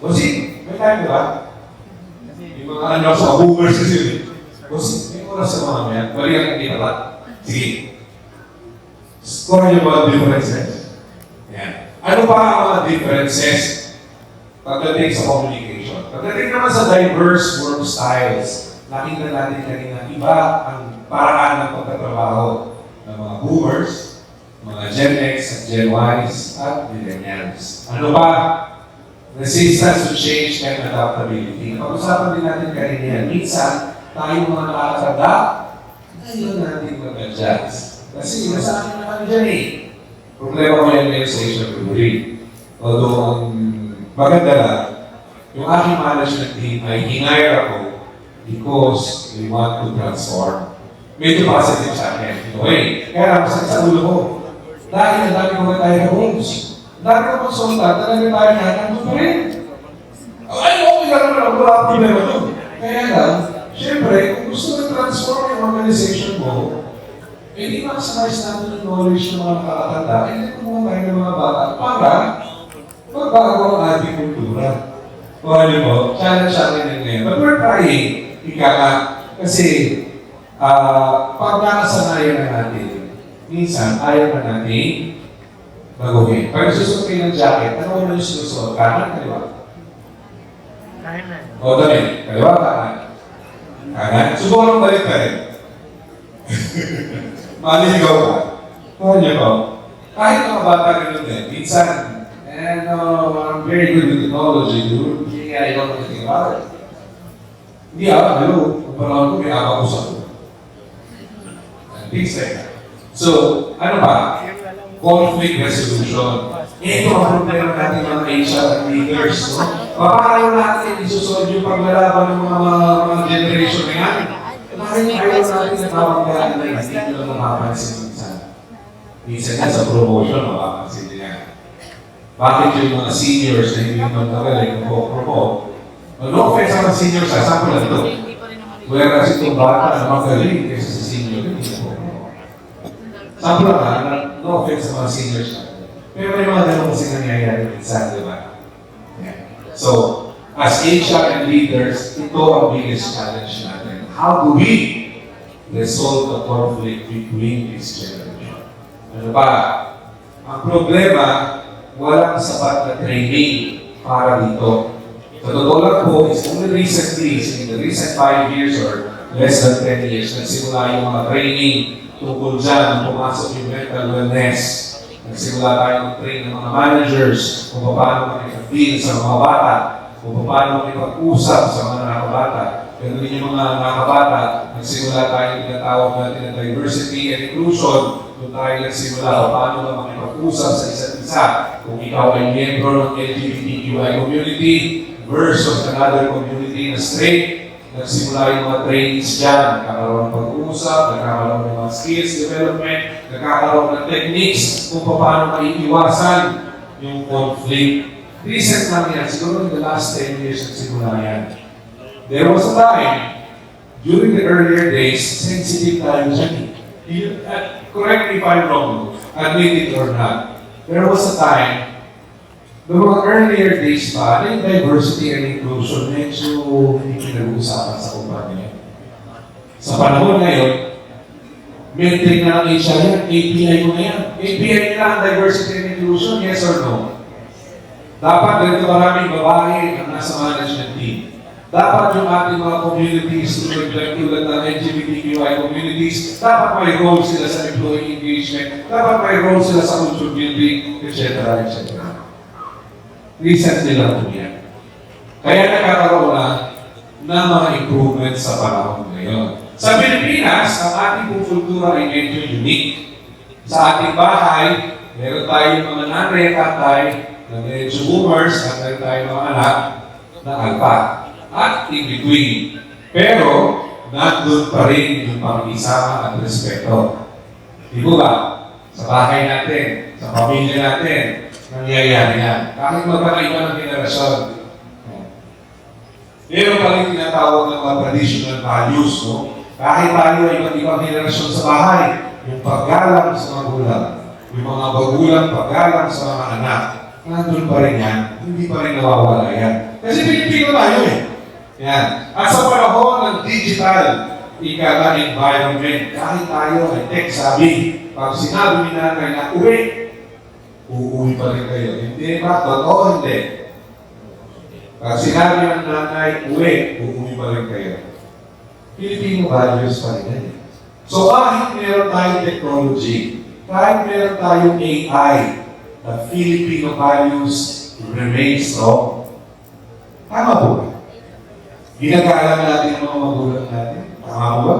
S2: bossing, may time ba? Yung mga ano sa boomers kasi yun. Bossing, may oras sa mga yan. Bali ang hindi na ba? Sige. Score niyo ba ang differences? Yan. Ano pa ang mga differences pagdating sa communication? Pagdating naman sa diverse work styles, nakita natin kanina iba ang paraan ng pagtatrabaho ng mga boomers, mga Gen X at Gen Ys at Millennials. Ano ba? Resistance to change and adaptability. Pag-usapan din natin kanina yan. Minsan, tayo mga nakakatanda, ayaw natin mag-adjust. Kasi nasa akin naman dyan eh. Problema ko yan ngayon sa Asian Theory. Although, ang maganda lang, yung aking management team ay hinire ako because we want to transform. Medyo positive sa akin. In a way. Kaya masakit sa ulo ko. Dahil ang dami ko tayo na homes. Dami ko konsulta, talaga tayo na nandun pa rin. Ay, okay lang naman, wala problema doon. Kaya lang, syempre, kung gusto na transform yung organization mo, hindi maximize natin yung knowledge ng mga nakakatanda, hindi kumuha tayo ng mga bata para magbago ang ating kultura. O ano mo, challenge sa akin yun ngayon. But we're trying, ika nga, kasi pag nakasanayan na natin, minsan, ayaw na natin baguhin. Pag susunod kayo ng jacket, ano mo yung sinusunod? Kanan, kaliwa?
S3: Kanan.
S2: O, dami. Kaliwa, kanan. Kanan. Subukan mo balik pa rin. Maliligaw ka. Kuha niyo ko. Kahit mga bata rin din, minsan, and I'm very good with technology, dude. I don't know anything about it. Hindi hello. Kung parang ko, may ako ko. Things like that. So, ano ba? Conflict resolution. Ito ang problema natin mga HR at leaders. No? Paano natin isusolve yung paglalaban ng mga generation na yan? Bakit ayaw natin na tawag na hindi nila mapapansin minsan? Minsan yan sa promotion, mapapansin nila. Bakit yung mga seniors na hindi naman magaling po? No offense sa mga seniors, sample lang ito. Whereas itong bata na magaling kaysa sa senior, hindi po. Sample lang no offense sa mga seniors na. Pero may mga ganun kasi nangyayari minsan, di ba? Yeah. So, as HR and leaders, ito ang biggest challenge natin. How do we resolve the conflict between these generations? Ano ba? Ang problema, walang sapat na training para dito. Sa totoo lang po, it's only recently, in the recent 5 years or less than 10 years, nagsimula yung mga training tungkol dyan, pumasok yung mental wellness. Nagsimula tayo mag-train ng mga managers kung paano makipag-deal sa mga bata, kung paano makipag-usap sa mga nakabata. Pero din yung mga nakabata, nagsimula tayo yung tinatawag natin na diversity and inclusion. Doon tayo nagsimula kung paano ka makipag-usap sa isa't isa. Kung ikaw ay member ng LGBTQI community versus another community na straight, nagsimula yung mga trainings dyan, nagkakaroon ng pag-uusap, nagkakaroon ng mga skills development, nagkakaroon ng techniques kung paano maiiwasan yung conflict. Recent lang yan, siguro in the last 10 years nagsimula yan. There was a time, during the earlier days, sensitive tayo dyan. Correct me if I'm wrong, admit it or not. There was a time, the mga earlier days pa, yung diversity and inclusion, medyo hindi pinag-uusapan sa kumpanya. Sa panahon ngayon, Maintain na ng HR yan, API mo na yan. API nila ang diversity and inclusion, yes or no? Dapat ganito maraming babae ang nasa management team. Dapat yung ating mga communities, tulad ng LGBTQI communities, dapat may role sila sa employee engagement, dapat may role sila sa culture building, etc. etc. Recent nila po yan. Kaya nagkakaroon na ng mga improvements sa panahon ngayon. Sa Pilipinas, ang ating kultura ay medyo unique. Sa ating bahay, meron tayong mga nanay at tatay na medyo boomers at meron tayong mga anak na alpha at in between. Pero, nandun pa rin yung pag-isama at respeto. Di ba ba? Sa bahay natin, sa pamilya natin, nangyayari yan. Kahit magkakaiba ng generasyon. Meron pa rin tinatawag ng mga traditional values, no? Kahit tayo ay iba't ibang henerasyon sa bahay, yung paggalang sa magulang, yung mga magulang paggalang sa mga anak, nandun pa rin yan, hindi pa rin nawawala yan. Kasi Pilipino tayo eh. Yan. At sa panahon ng digital, ika environment, kahit tayo ay tech-savvy, pag sinabi ni nanay na uuwi pa rin kayo. Hindi ba? Totoo, hindi. Pag sinabi ng nanay, uuwi pa rin kayo. Filipino values pa rin yan. So kahit meron tayong technology, kahit meron tayong AI, the Filipino values remain strong. Tama po ba? Ginagalang natin ang mga magulang natin. Tama po ba?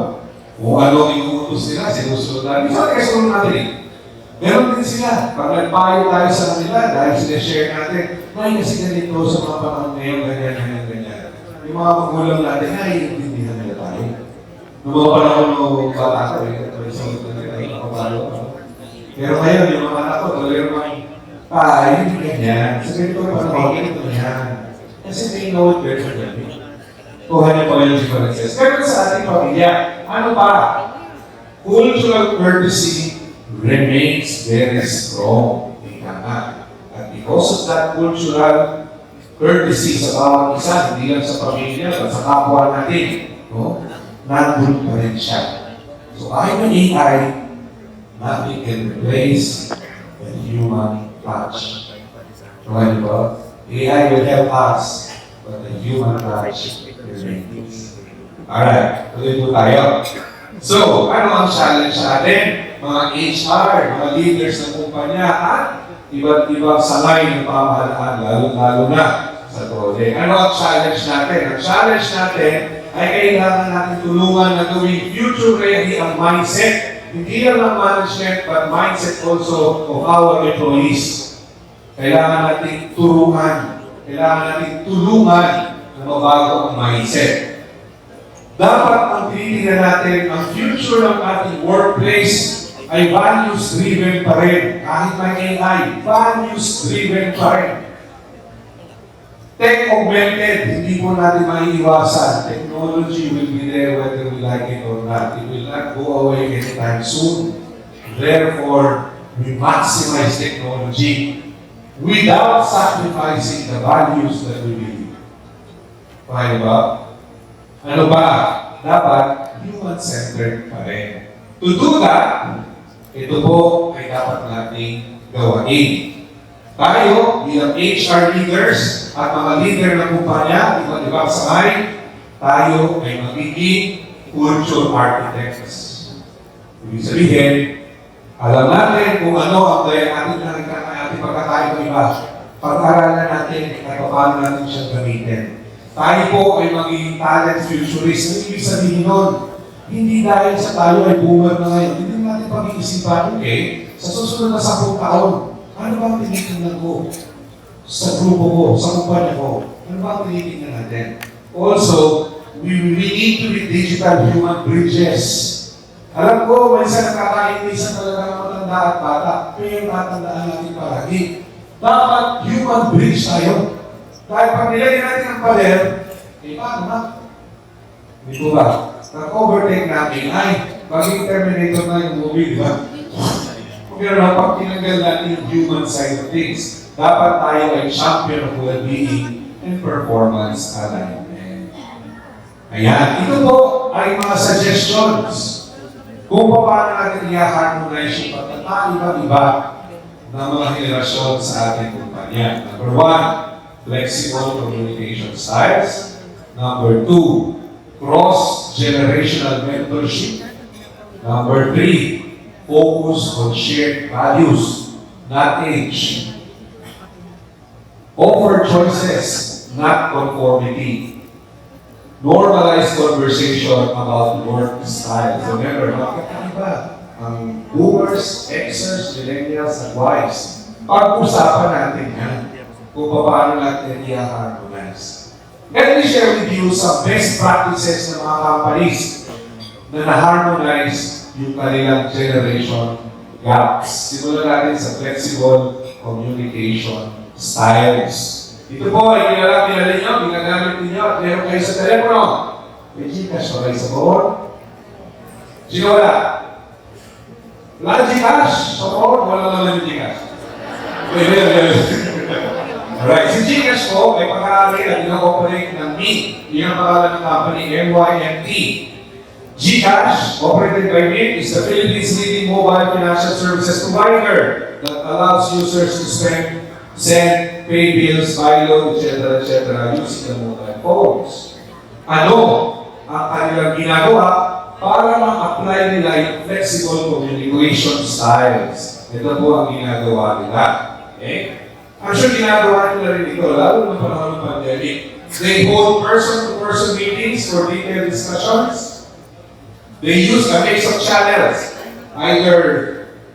S2: Kung ano ang inuutos nila, sinusunod natin. Saan kasunod natin eh? Meron din sila. Pag nagpayo tayo sa kanila, dahil sila-share natin, may kasi ganito sa mga panahon ngayon, ganyan. Yung mga magulang natin, ay intindihan nila tayo. Noong mga panahon ng bata ko, may sagot na nila yung kapalo. Pero ngayon, yung mga anak ko, talagang hindi ganyan. Sa ganito yung panahon, ganito yan. Kasi they know it better than me. Kuha niyo pa ngayon si Frances. Pero sa ating pamilya, ano pa? Cultural courtesy remains very strong. At because of that cultural courtesy sa bawat isa, hindi lang sa pamilya, at sa kapwa natin, no? Nandun pa rin siya. So, ayon ng AI, nothing can replace the human touch. Right, ba? AI will help us, but the human touch remains. Alright, tuloy po tayo. So, ano ang challenge sa atin? Mga HR, mga leaders ng kumpanya, at iba't ibang sangay ng pamahalaan, lalo na sa project. Ano ang challenge natin? Ang challenge natin ay kailangan natin tulungan na gawing future-ready ang mindset. Hindi lang ng management, but mindset also of our employees. Kailangan natin turuan. Kailangan natin tulungan na mabago ang mindset. Dapat ang tinitingnan natin, ang future ng ating workplace ay values-driven pa rin. Kahit may AI, values-driven pa rin. Tech-augmented, hindi po natin maiiwasan. Technology will be there whether we like it or not. It will not go away anytime soon. Therefore, we maximize technology without sacrificing the values that we believe. Okay ba? Ano ba? Dapat human-centered pa rin. To do that, ito po ay dapat nating gawain. Tayo, bilang HR leaders at mga leader ng kumpanya, iba't ibang sangay, tayo ay magiging culture architects. Ibig sabihin, alam natin kung ano ang ating pagkakain ng iba. Pag-aralan natin at paano natin siya gamitin. Tayo po ay magiging talent futurist. Ibig sabihin nun, hindi dahil sa tayo ay boomer na ngayon, hindi natin pag-iisipan, okay, sa susunod na 10 taon, ano ba ang tinitingnan ko sa grupo ko, sa kumpanya ko? Ano ba ang tinitingnan natin? Also, we need to be digital human bridges. Alam ko, minsan nakakainisan talaga ng matanda at bata, pero tatandaan natin palagi. Dapat human bridge tayo. Dahil pag nilagyan natin ang pader, paano na? Hindi ko ba? Nag-overtake natin, ay, maging Terminator na yung movie, di ba? Pero pag tinanggal natin yung human side of things, dapat tayo ay champion of well-being and performance alignment. Ayan, ito po ay mga suggestions. kung paano natin i-harmonize yung pagkakaiba-iba ng mga henerasyon sa ating kumpanya. Number 1, flexible communication styles. Number 2, cross-generational mentorship. Number 3, focus on shared values, not age. Offer choices, not conformity. Normalize conversation about work styles. Remember, magkakaiba ang boomers, Xers, millennials, and Ys. Pag-usapan natin yan kung paano natin i-harmonize. Let me share with you some best practices ng mga companies na na-harmonize yung kanilang generation gaps. Simulan natin sa flexible communication styles. Ito po ay pinala ninyo, ginagamit ninyo at meron kayo sa telepono. May Gcash ba kayo sa phone? Sino wala? Wala Gcash sa phone? Wala naman yung Gcash. Alright, si Gcash po ay pag-aari at ina-operate ng Mint. Yung ang pangalan ng company, MYNT. Gcash, operated by Mint, is the Philippines' leading mobile financial services provider that allows users to send, pay bills, buy loan, etc., using the mobile phones. Ano ang kanilang ginagawa para ma-apply nila yung flexible communication styles? Ito po ang ginagawa nila. Okay? I'm sure ginagawa nila rin ito, lalo ng panahon ng pandemic. They hold person-to-person meetings for detailed discussions. They use a mix of channels, either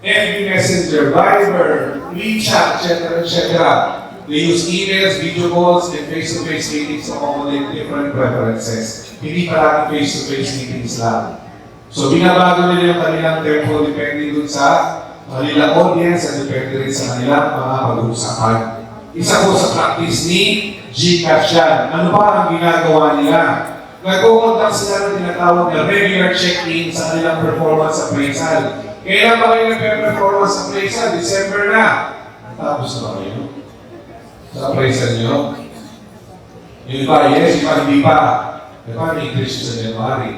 S2: FB Messenger, Viber, WeChat, etc. They use emails, video calls, and face-to-face meetings to accommodate different preferences. Hindi parang face-to-face meetings lang. So, binabago nila yung kanilang tempo depende dun sa kanilang audience at depende rin sa kanilang mga pag-uusapan. Isa po sa practice ni Gcash yan. Ano ba ang ginagawa nila? Nag-conduct sila ng tinatawag na regular check-in sa kanilang performance appraisal. Kailan ba kayo nag-performance appraisal? December na. Tapos na ba kayo? Sa appraisal nyo? Yung iba, yes. Yung iba, hindi pa. Yung iba, may increase sa January.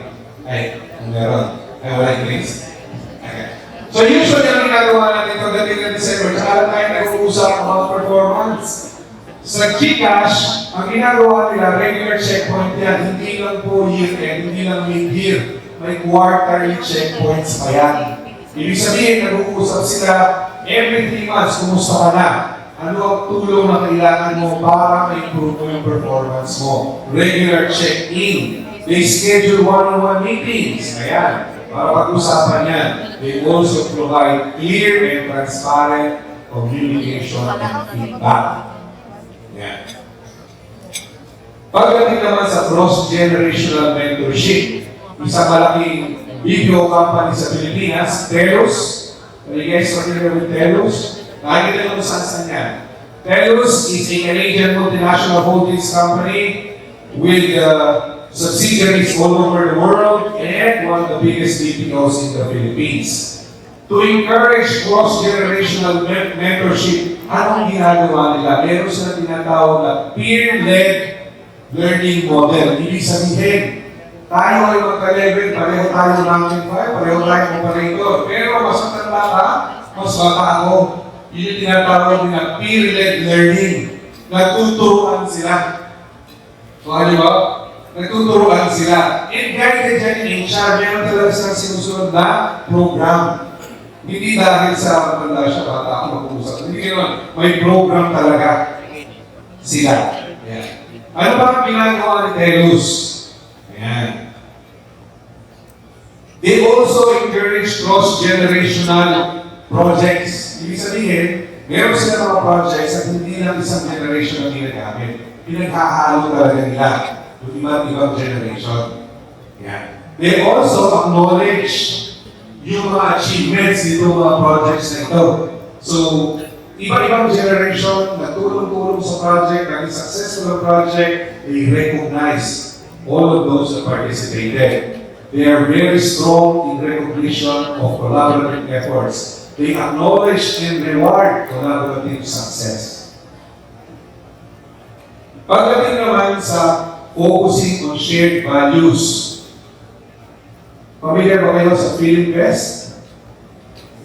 S2: Ay, kung meron. Ay, wala increase. Okay. So usually, ang ginagawa natin pagdating ng December, saka tayo nag-uusap about performance. Sa Gcash, ang ginagawa nila, regular checkpoint yan. Hindi lang po year-end, hindi lang mid-year. May quarterly checkpoints pa yan. Ibig sabihin, nag-uusap sila every 3 months, kumusta ka na? Ano ang tulong na kailangan mo para ma-improve mo yung performance mo? Regular check-in. They schedule one-on-one meetings. Ayan, para pag-usapan yan. They also provide clear and transparent communication and feedback. Ayan. Pagdating naman sa cross-generational mentorship, isang malaking BPO company sa Pilipinas, Telus. Are you guys familiar with Telus? Nakikita nyo saan yan. Telus is a Canadian multinational holdings company with subsidiaries all over the world and one of the biggest BPOs in the Philippines. To encourage cross-generational mentorship, anong ginagawa nila? Meron sila tinatawag na peer-led learning model. Ibig sabihin, tayo ay magka-level, pareho tayo ranking 5, pareho tayo operator. Pero mas matanda ka, mas bata ako. Yun yung tinatawag nila peer-led learning. Nagtuturuan sila. So, di ba? Nagtuturuan sila. And guided dyan in HR, meron talaga silang sinusunod na program. Hindi dahil sa matanda siya, bata ako mag-uusap. Hindi gano'n. May program talaga sila. Yeah. Ano ba ang ginagawa ni Telus? Ayan. They also encourage cross-generational projects. Ibig sabihin, meron sila mga projects at hindi lang isang generation ang ginagamit. Pinaghahalo talaga nila yung iba't-ibang generation. Ayan. They also acknowledge yung mga achievements dito mga projects na ito. So, iba-ibang generation na tulong-tulong sa project, naging successful ang project, they recognize all of those that participated. They are very strong in recognition of collaborative efforts. They acknowledge and reward collaborative success. Pagdating naman sa focusing on shared values, Familiar ba kayo sa PhilipBest?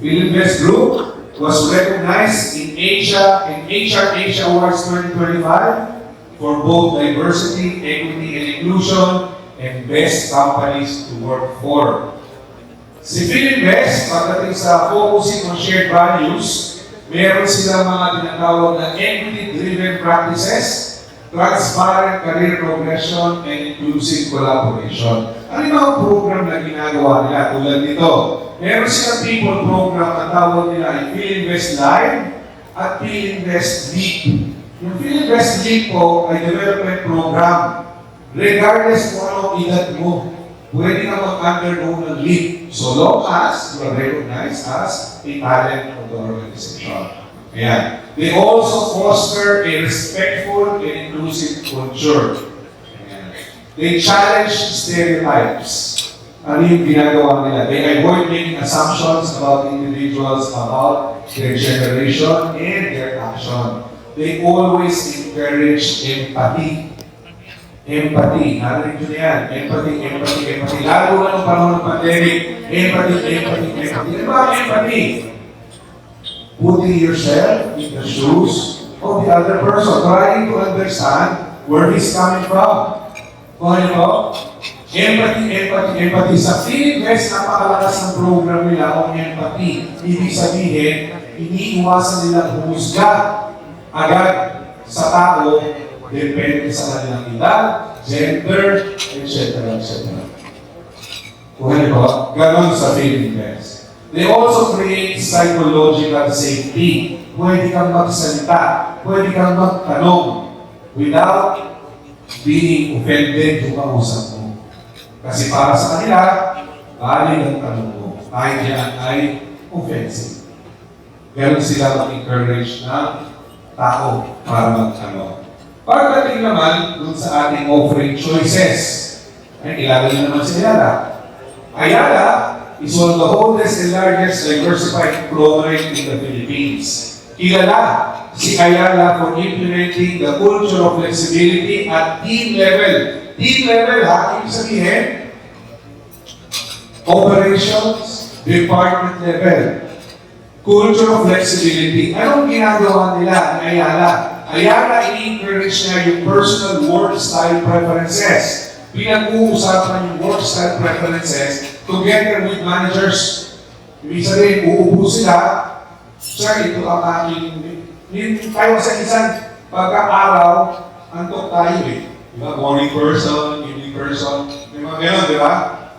S2: PhilipBest Group was recognized in Asia and HR Asia Awards 2025 for both diversity, equity, and inclusion and best companies to work for. Si PhilipBest, pagdating sa focusing on shared values, meron silang mga tinatawag na equity-driven practices, transparent career progression, and inclusive collaboration. Ano yung mga program na ginagawa nila tulad nito? Meron silang people program na tawag nila ay PhilipBest Live at PhilipBest Leap. Yung PhilipBest Leap po ay development program. Regardless kung anong edad mo, pwede ka mag-undergo ng leap so long as you are recognized as a talent of the organization. Ayan. They also foster a respectful and inclusive culture. Ayan. They challenge stereotypes. Ano yung ginagawa nila? They avoid making assumptions about individuals, about their generation, and their action. They always encourage empathy. Empathy. Narinig nyo na yan. Empathy. Lalo na nung panahon ng pandemic. Empathy. Ano ba ang empathy? Putting yourself in the shoes of the other person. Trying to understand where he's coming from. Kung ano po? Empathy. Sa PhilipBest, napakalakas ng program nila on empathy. Ibig sabihin, iniiwasan nilang humusga agad sa tao depende sa kanilang edad, gender, etc. Kung ano po, ganon sa PhilipBest. They also create psychological safety. Pwede kang magsalita, pwede kang magtanong without being offended kung kausap mo. Kasi para sa kanila, valid ang tanong mo. Kahit yan ay offensive. Ganon sila mag-encourage ng tao para magtanong. Pagdating naman dun sa ating offering choices, ay kilala nyo naman si Ayala. Ayala is one of the oldest and largest diversified conglomerate in the Philippines. Kilala si Ayala for implementing the culture of flexibility at team level. Team level, ha? Ibig sabihin, operations, department level. Culture of flexibility. Anong ginagawa nila ni Ayala? Ayala, i-encourage niya yung personal work style preferences. Pinag-uusapan yung work style preferences together with managers. Ibig sabihin, uupo sila, sir, ito ang aking, tayo sa isang pagka-araw, antok tayo eh. Diba? Morning person, evening person, may mga gano'n, di ba?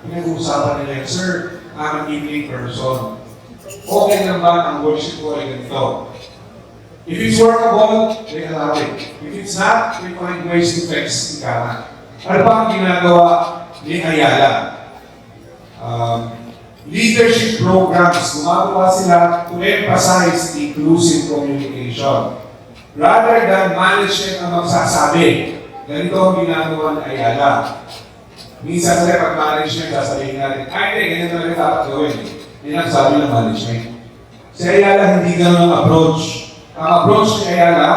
S2: Pinag-uusapan nila yun, sir, ang evening person. Okay lang ba ang worship ko ay ganito? If it's workable, they allow it. If it's not, we find ways to fix the kama. Ano ba ang ginagawa ni Ayala? Leadership programs, gumagawa sila to emphasize inclusive communication. Rather than management ang magsasabi, ganito ang ginagawa ni Ayala. Minsan sila pag management, sasabihin natin, ay hindi, ganyan talaga dapat gawin. Yan ang sabi ng management. Si Ayala hindi ganun ang approach. Ang approach ni Ayala,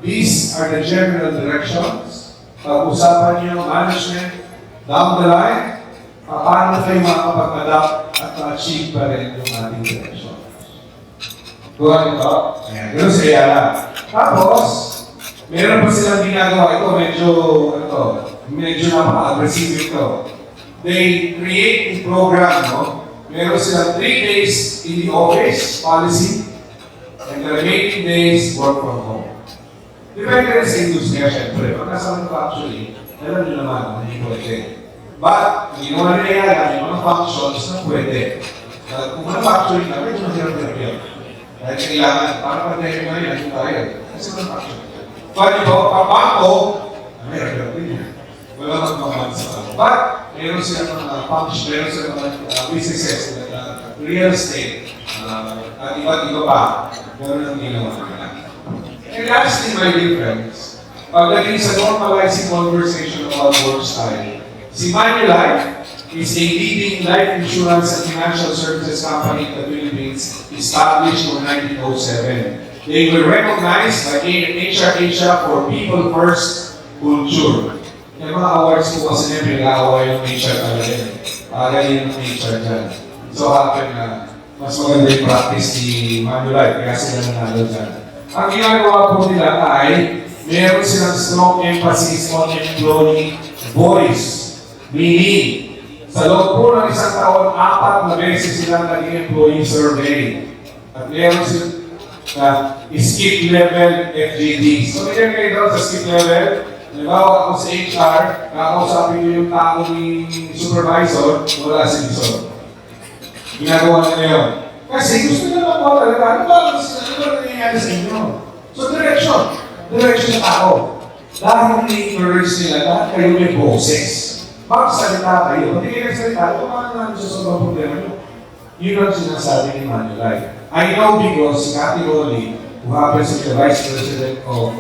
S2: these are the general directions. Pag-usapan niyo management, down the line, paano kayo makapag-adapt at ma-achieve pa rin yung ating direction. Tuhan ito. Ayan, ganun si Ayala. Tapos, meron pa silang ginagawa. Ito, medyo napaka-aggressive ito. They create a program, no? Meron silang 3 days in the office policy, and the remaining days work from home. Depende rin sa industriya, syempre. Pag nasa manufacturing, alam nyo naman kung hindi pwede. But, hindi naman nila yung mga functions na pwede. Kung manufacturing na, medyo mahirap yun. Dahil kailangan, para pag-dahil na yun, yung tayo. Kasi manufacturing. But ito, papako, mahirap din yun. Wala magmamahal sa ano. But, meron silang mga functions, meron silang mga businesses, real estate, at iba't iba pa. Meron ang ginawa nila. And lastly, my dear friends, pagdating sa normalizing conversation about work style, si Manulife is a leading life insurance and financial services company in the Philippines established in 1907. They were recognized by HR Asia for People First Culture. Yung mga awards po kasi nila, pinag-aaway yung HR talaga. Ganyan ang nature dyan. So happen na mas maganda yung practice ni Manulife, kaya sila nanalo dyan. Ang ginagawa po nila ay meron silang strong emphasis on employee voice. Meaning, sa loob po ng isang taon, 4 na beses silang naging employee survey. At meron silang skip level FGD. So, ganyan kayo daw sa skip level. Halimbawa ako sa HR, kakausapin niyo yung tao ni supervisor, wala si visor. Ginagawa nila yun. Kasi gusto nila makuha talaga, ano ba nangyayari sa inyo? So, direction ng tao. Dahil ni-ignorance nila, dahil kayo may boses. Magsalita kayo. Hindi kayo nagsalita, ito mga namin sa sobrang problema nyo. Yun ang sinasabi ni Manulife. I know because Cathy Rolly, who happens to be the Vice President of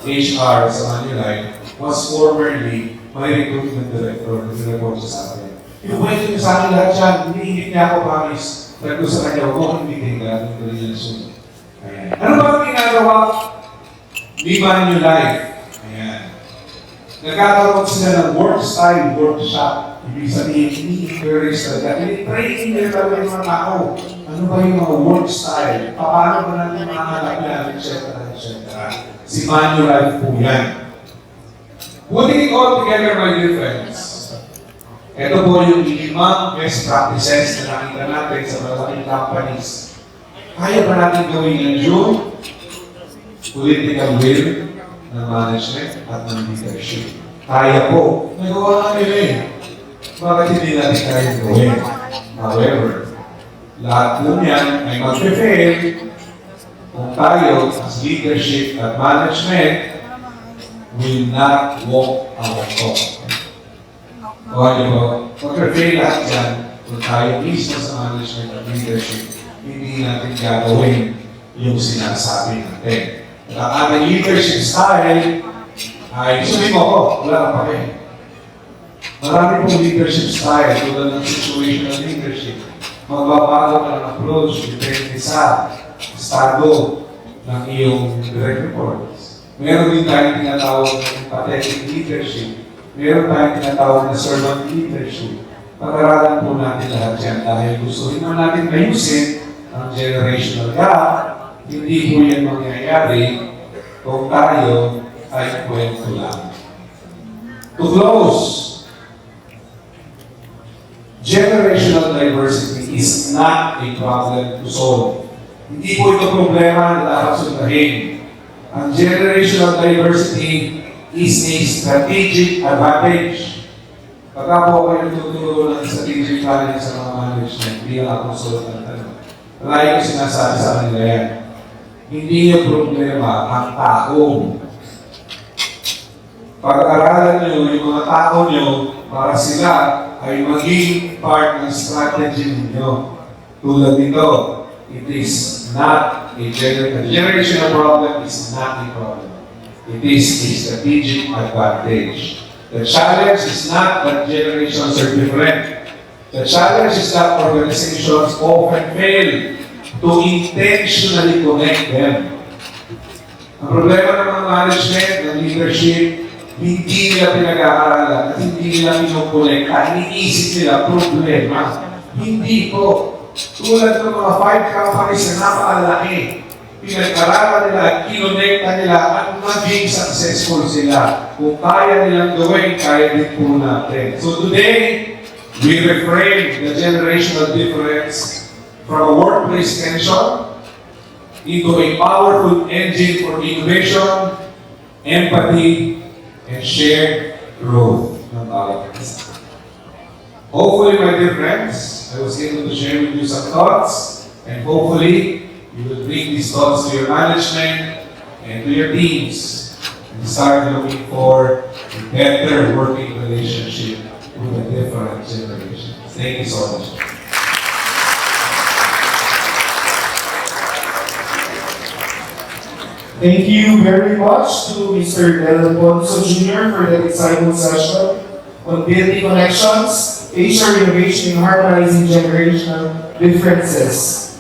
S2: HR sa Manulife, was formerly my recruitment director ng report sa akin. Inukwento niyo sa akin lahat yan, hinihingi niya ako promise. Pero sa kanya, huwag akong hindi ka, hindi ano ba ang ginagawa ni Manulife? Ayan. Nagkakaroon sila ng work style workshop. Ibig sabihin, ini-encourage talaga. Training nila talaga yung mga tao. Ano ba yung mga work style? Paano ba natin makakalap yan, etc. Si Manulife po yan. Putting it all together, my dear friends, ito po yung 5 best practices na nakita natin sa malaking companies. Kaya ba natin gawin ng June? Political will ng management at ng leadership. Kaya po. Nagawa nga nila eh. Bakit hindi natin kaya gawin? However, lahat po yan ay mag-fail kung tayo as leadership at management will not walk our talk. Okay po? Mag-fail lahat yan kung tayo mismo sa management at leadership hindi natin gagawin yung sinasabi natin. At ang ating leadership style ay, sabihin mo ako, wala kang pake. Marami pong leadership style tulad ng situational leadership. Magbabago ka ng approach depende sa estado ng iyong direct reports. Meron din tayong tinatawag ng empathetic leadership. Meron tayong tinatawag na servant leadership. Pag-aralan po natin lahat yan dahil gusto rin naman natin ayusin ang generational gap. Hindi po yan mangyayari kung tayo ay kwento lang. To close, generational diversity is not a problem to solve. Hindi po ito problema na dapat sundahin. Ang generational diversity is a strategic advantage. Pagka po kayo tuturo ng strategic planning sa mga management, bilang ako sulat ng tanong. Lagi ko sinasabi sa kanila yan. Hindi yung problema ang tao. Pag-aralan nyo yung mga tao nyo para sila ay maging part ng strategy ninyo. Tulad nito, it is not a generational problem, is not a problem. It is a strategic advantage. The challenge is not that generations are different. The challenge is that organizations often fail to intentionally connect them. Ang problema ng mga management, ng leadership, hindi nila pinag-aaralan at hindi nila pinukolekta. Iniisip nila problema. Hindi po. Tulad ng mga 5 companies na napakalaki, pinag-aralan nila at kinonekta nila at maging successful sila. Kung kaya nilang gawin, kaya din po natin. So today, we reframe the generational difference from a workplace tension into a powerful engine for innovation, empathy, and shared growth ng bawat isa. Hopefully, my dear friends, I was able to share with you some thoughts, and hopefully, you will bring these thoughts to your management and to your teams and start looking for a better working relationship with a different generation. Thank you so much.
S1: Thank you very much to Mr. Del Alfonso Jr. for that exciting session on building connections, HR innovation, and harmonizing generational differences.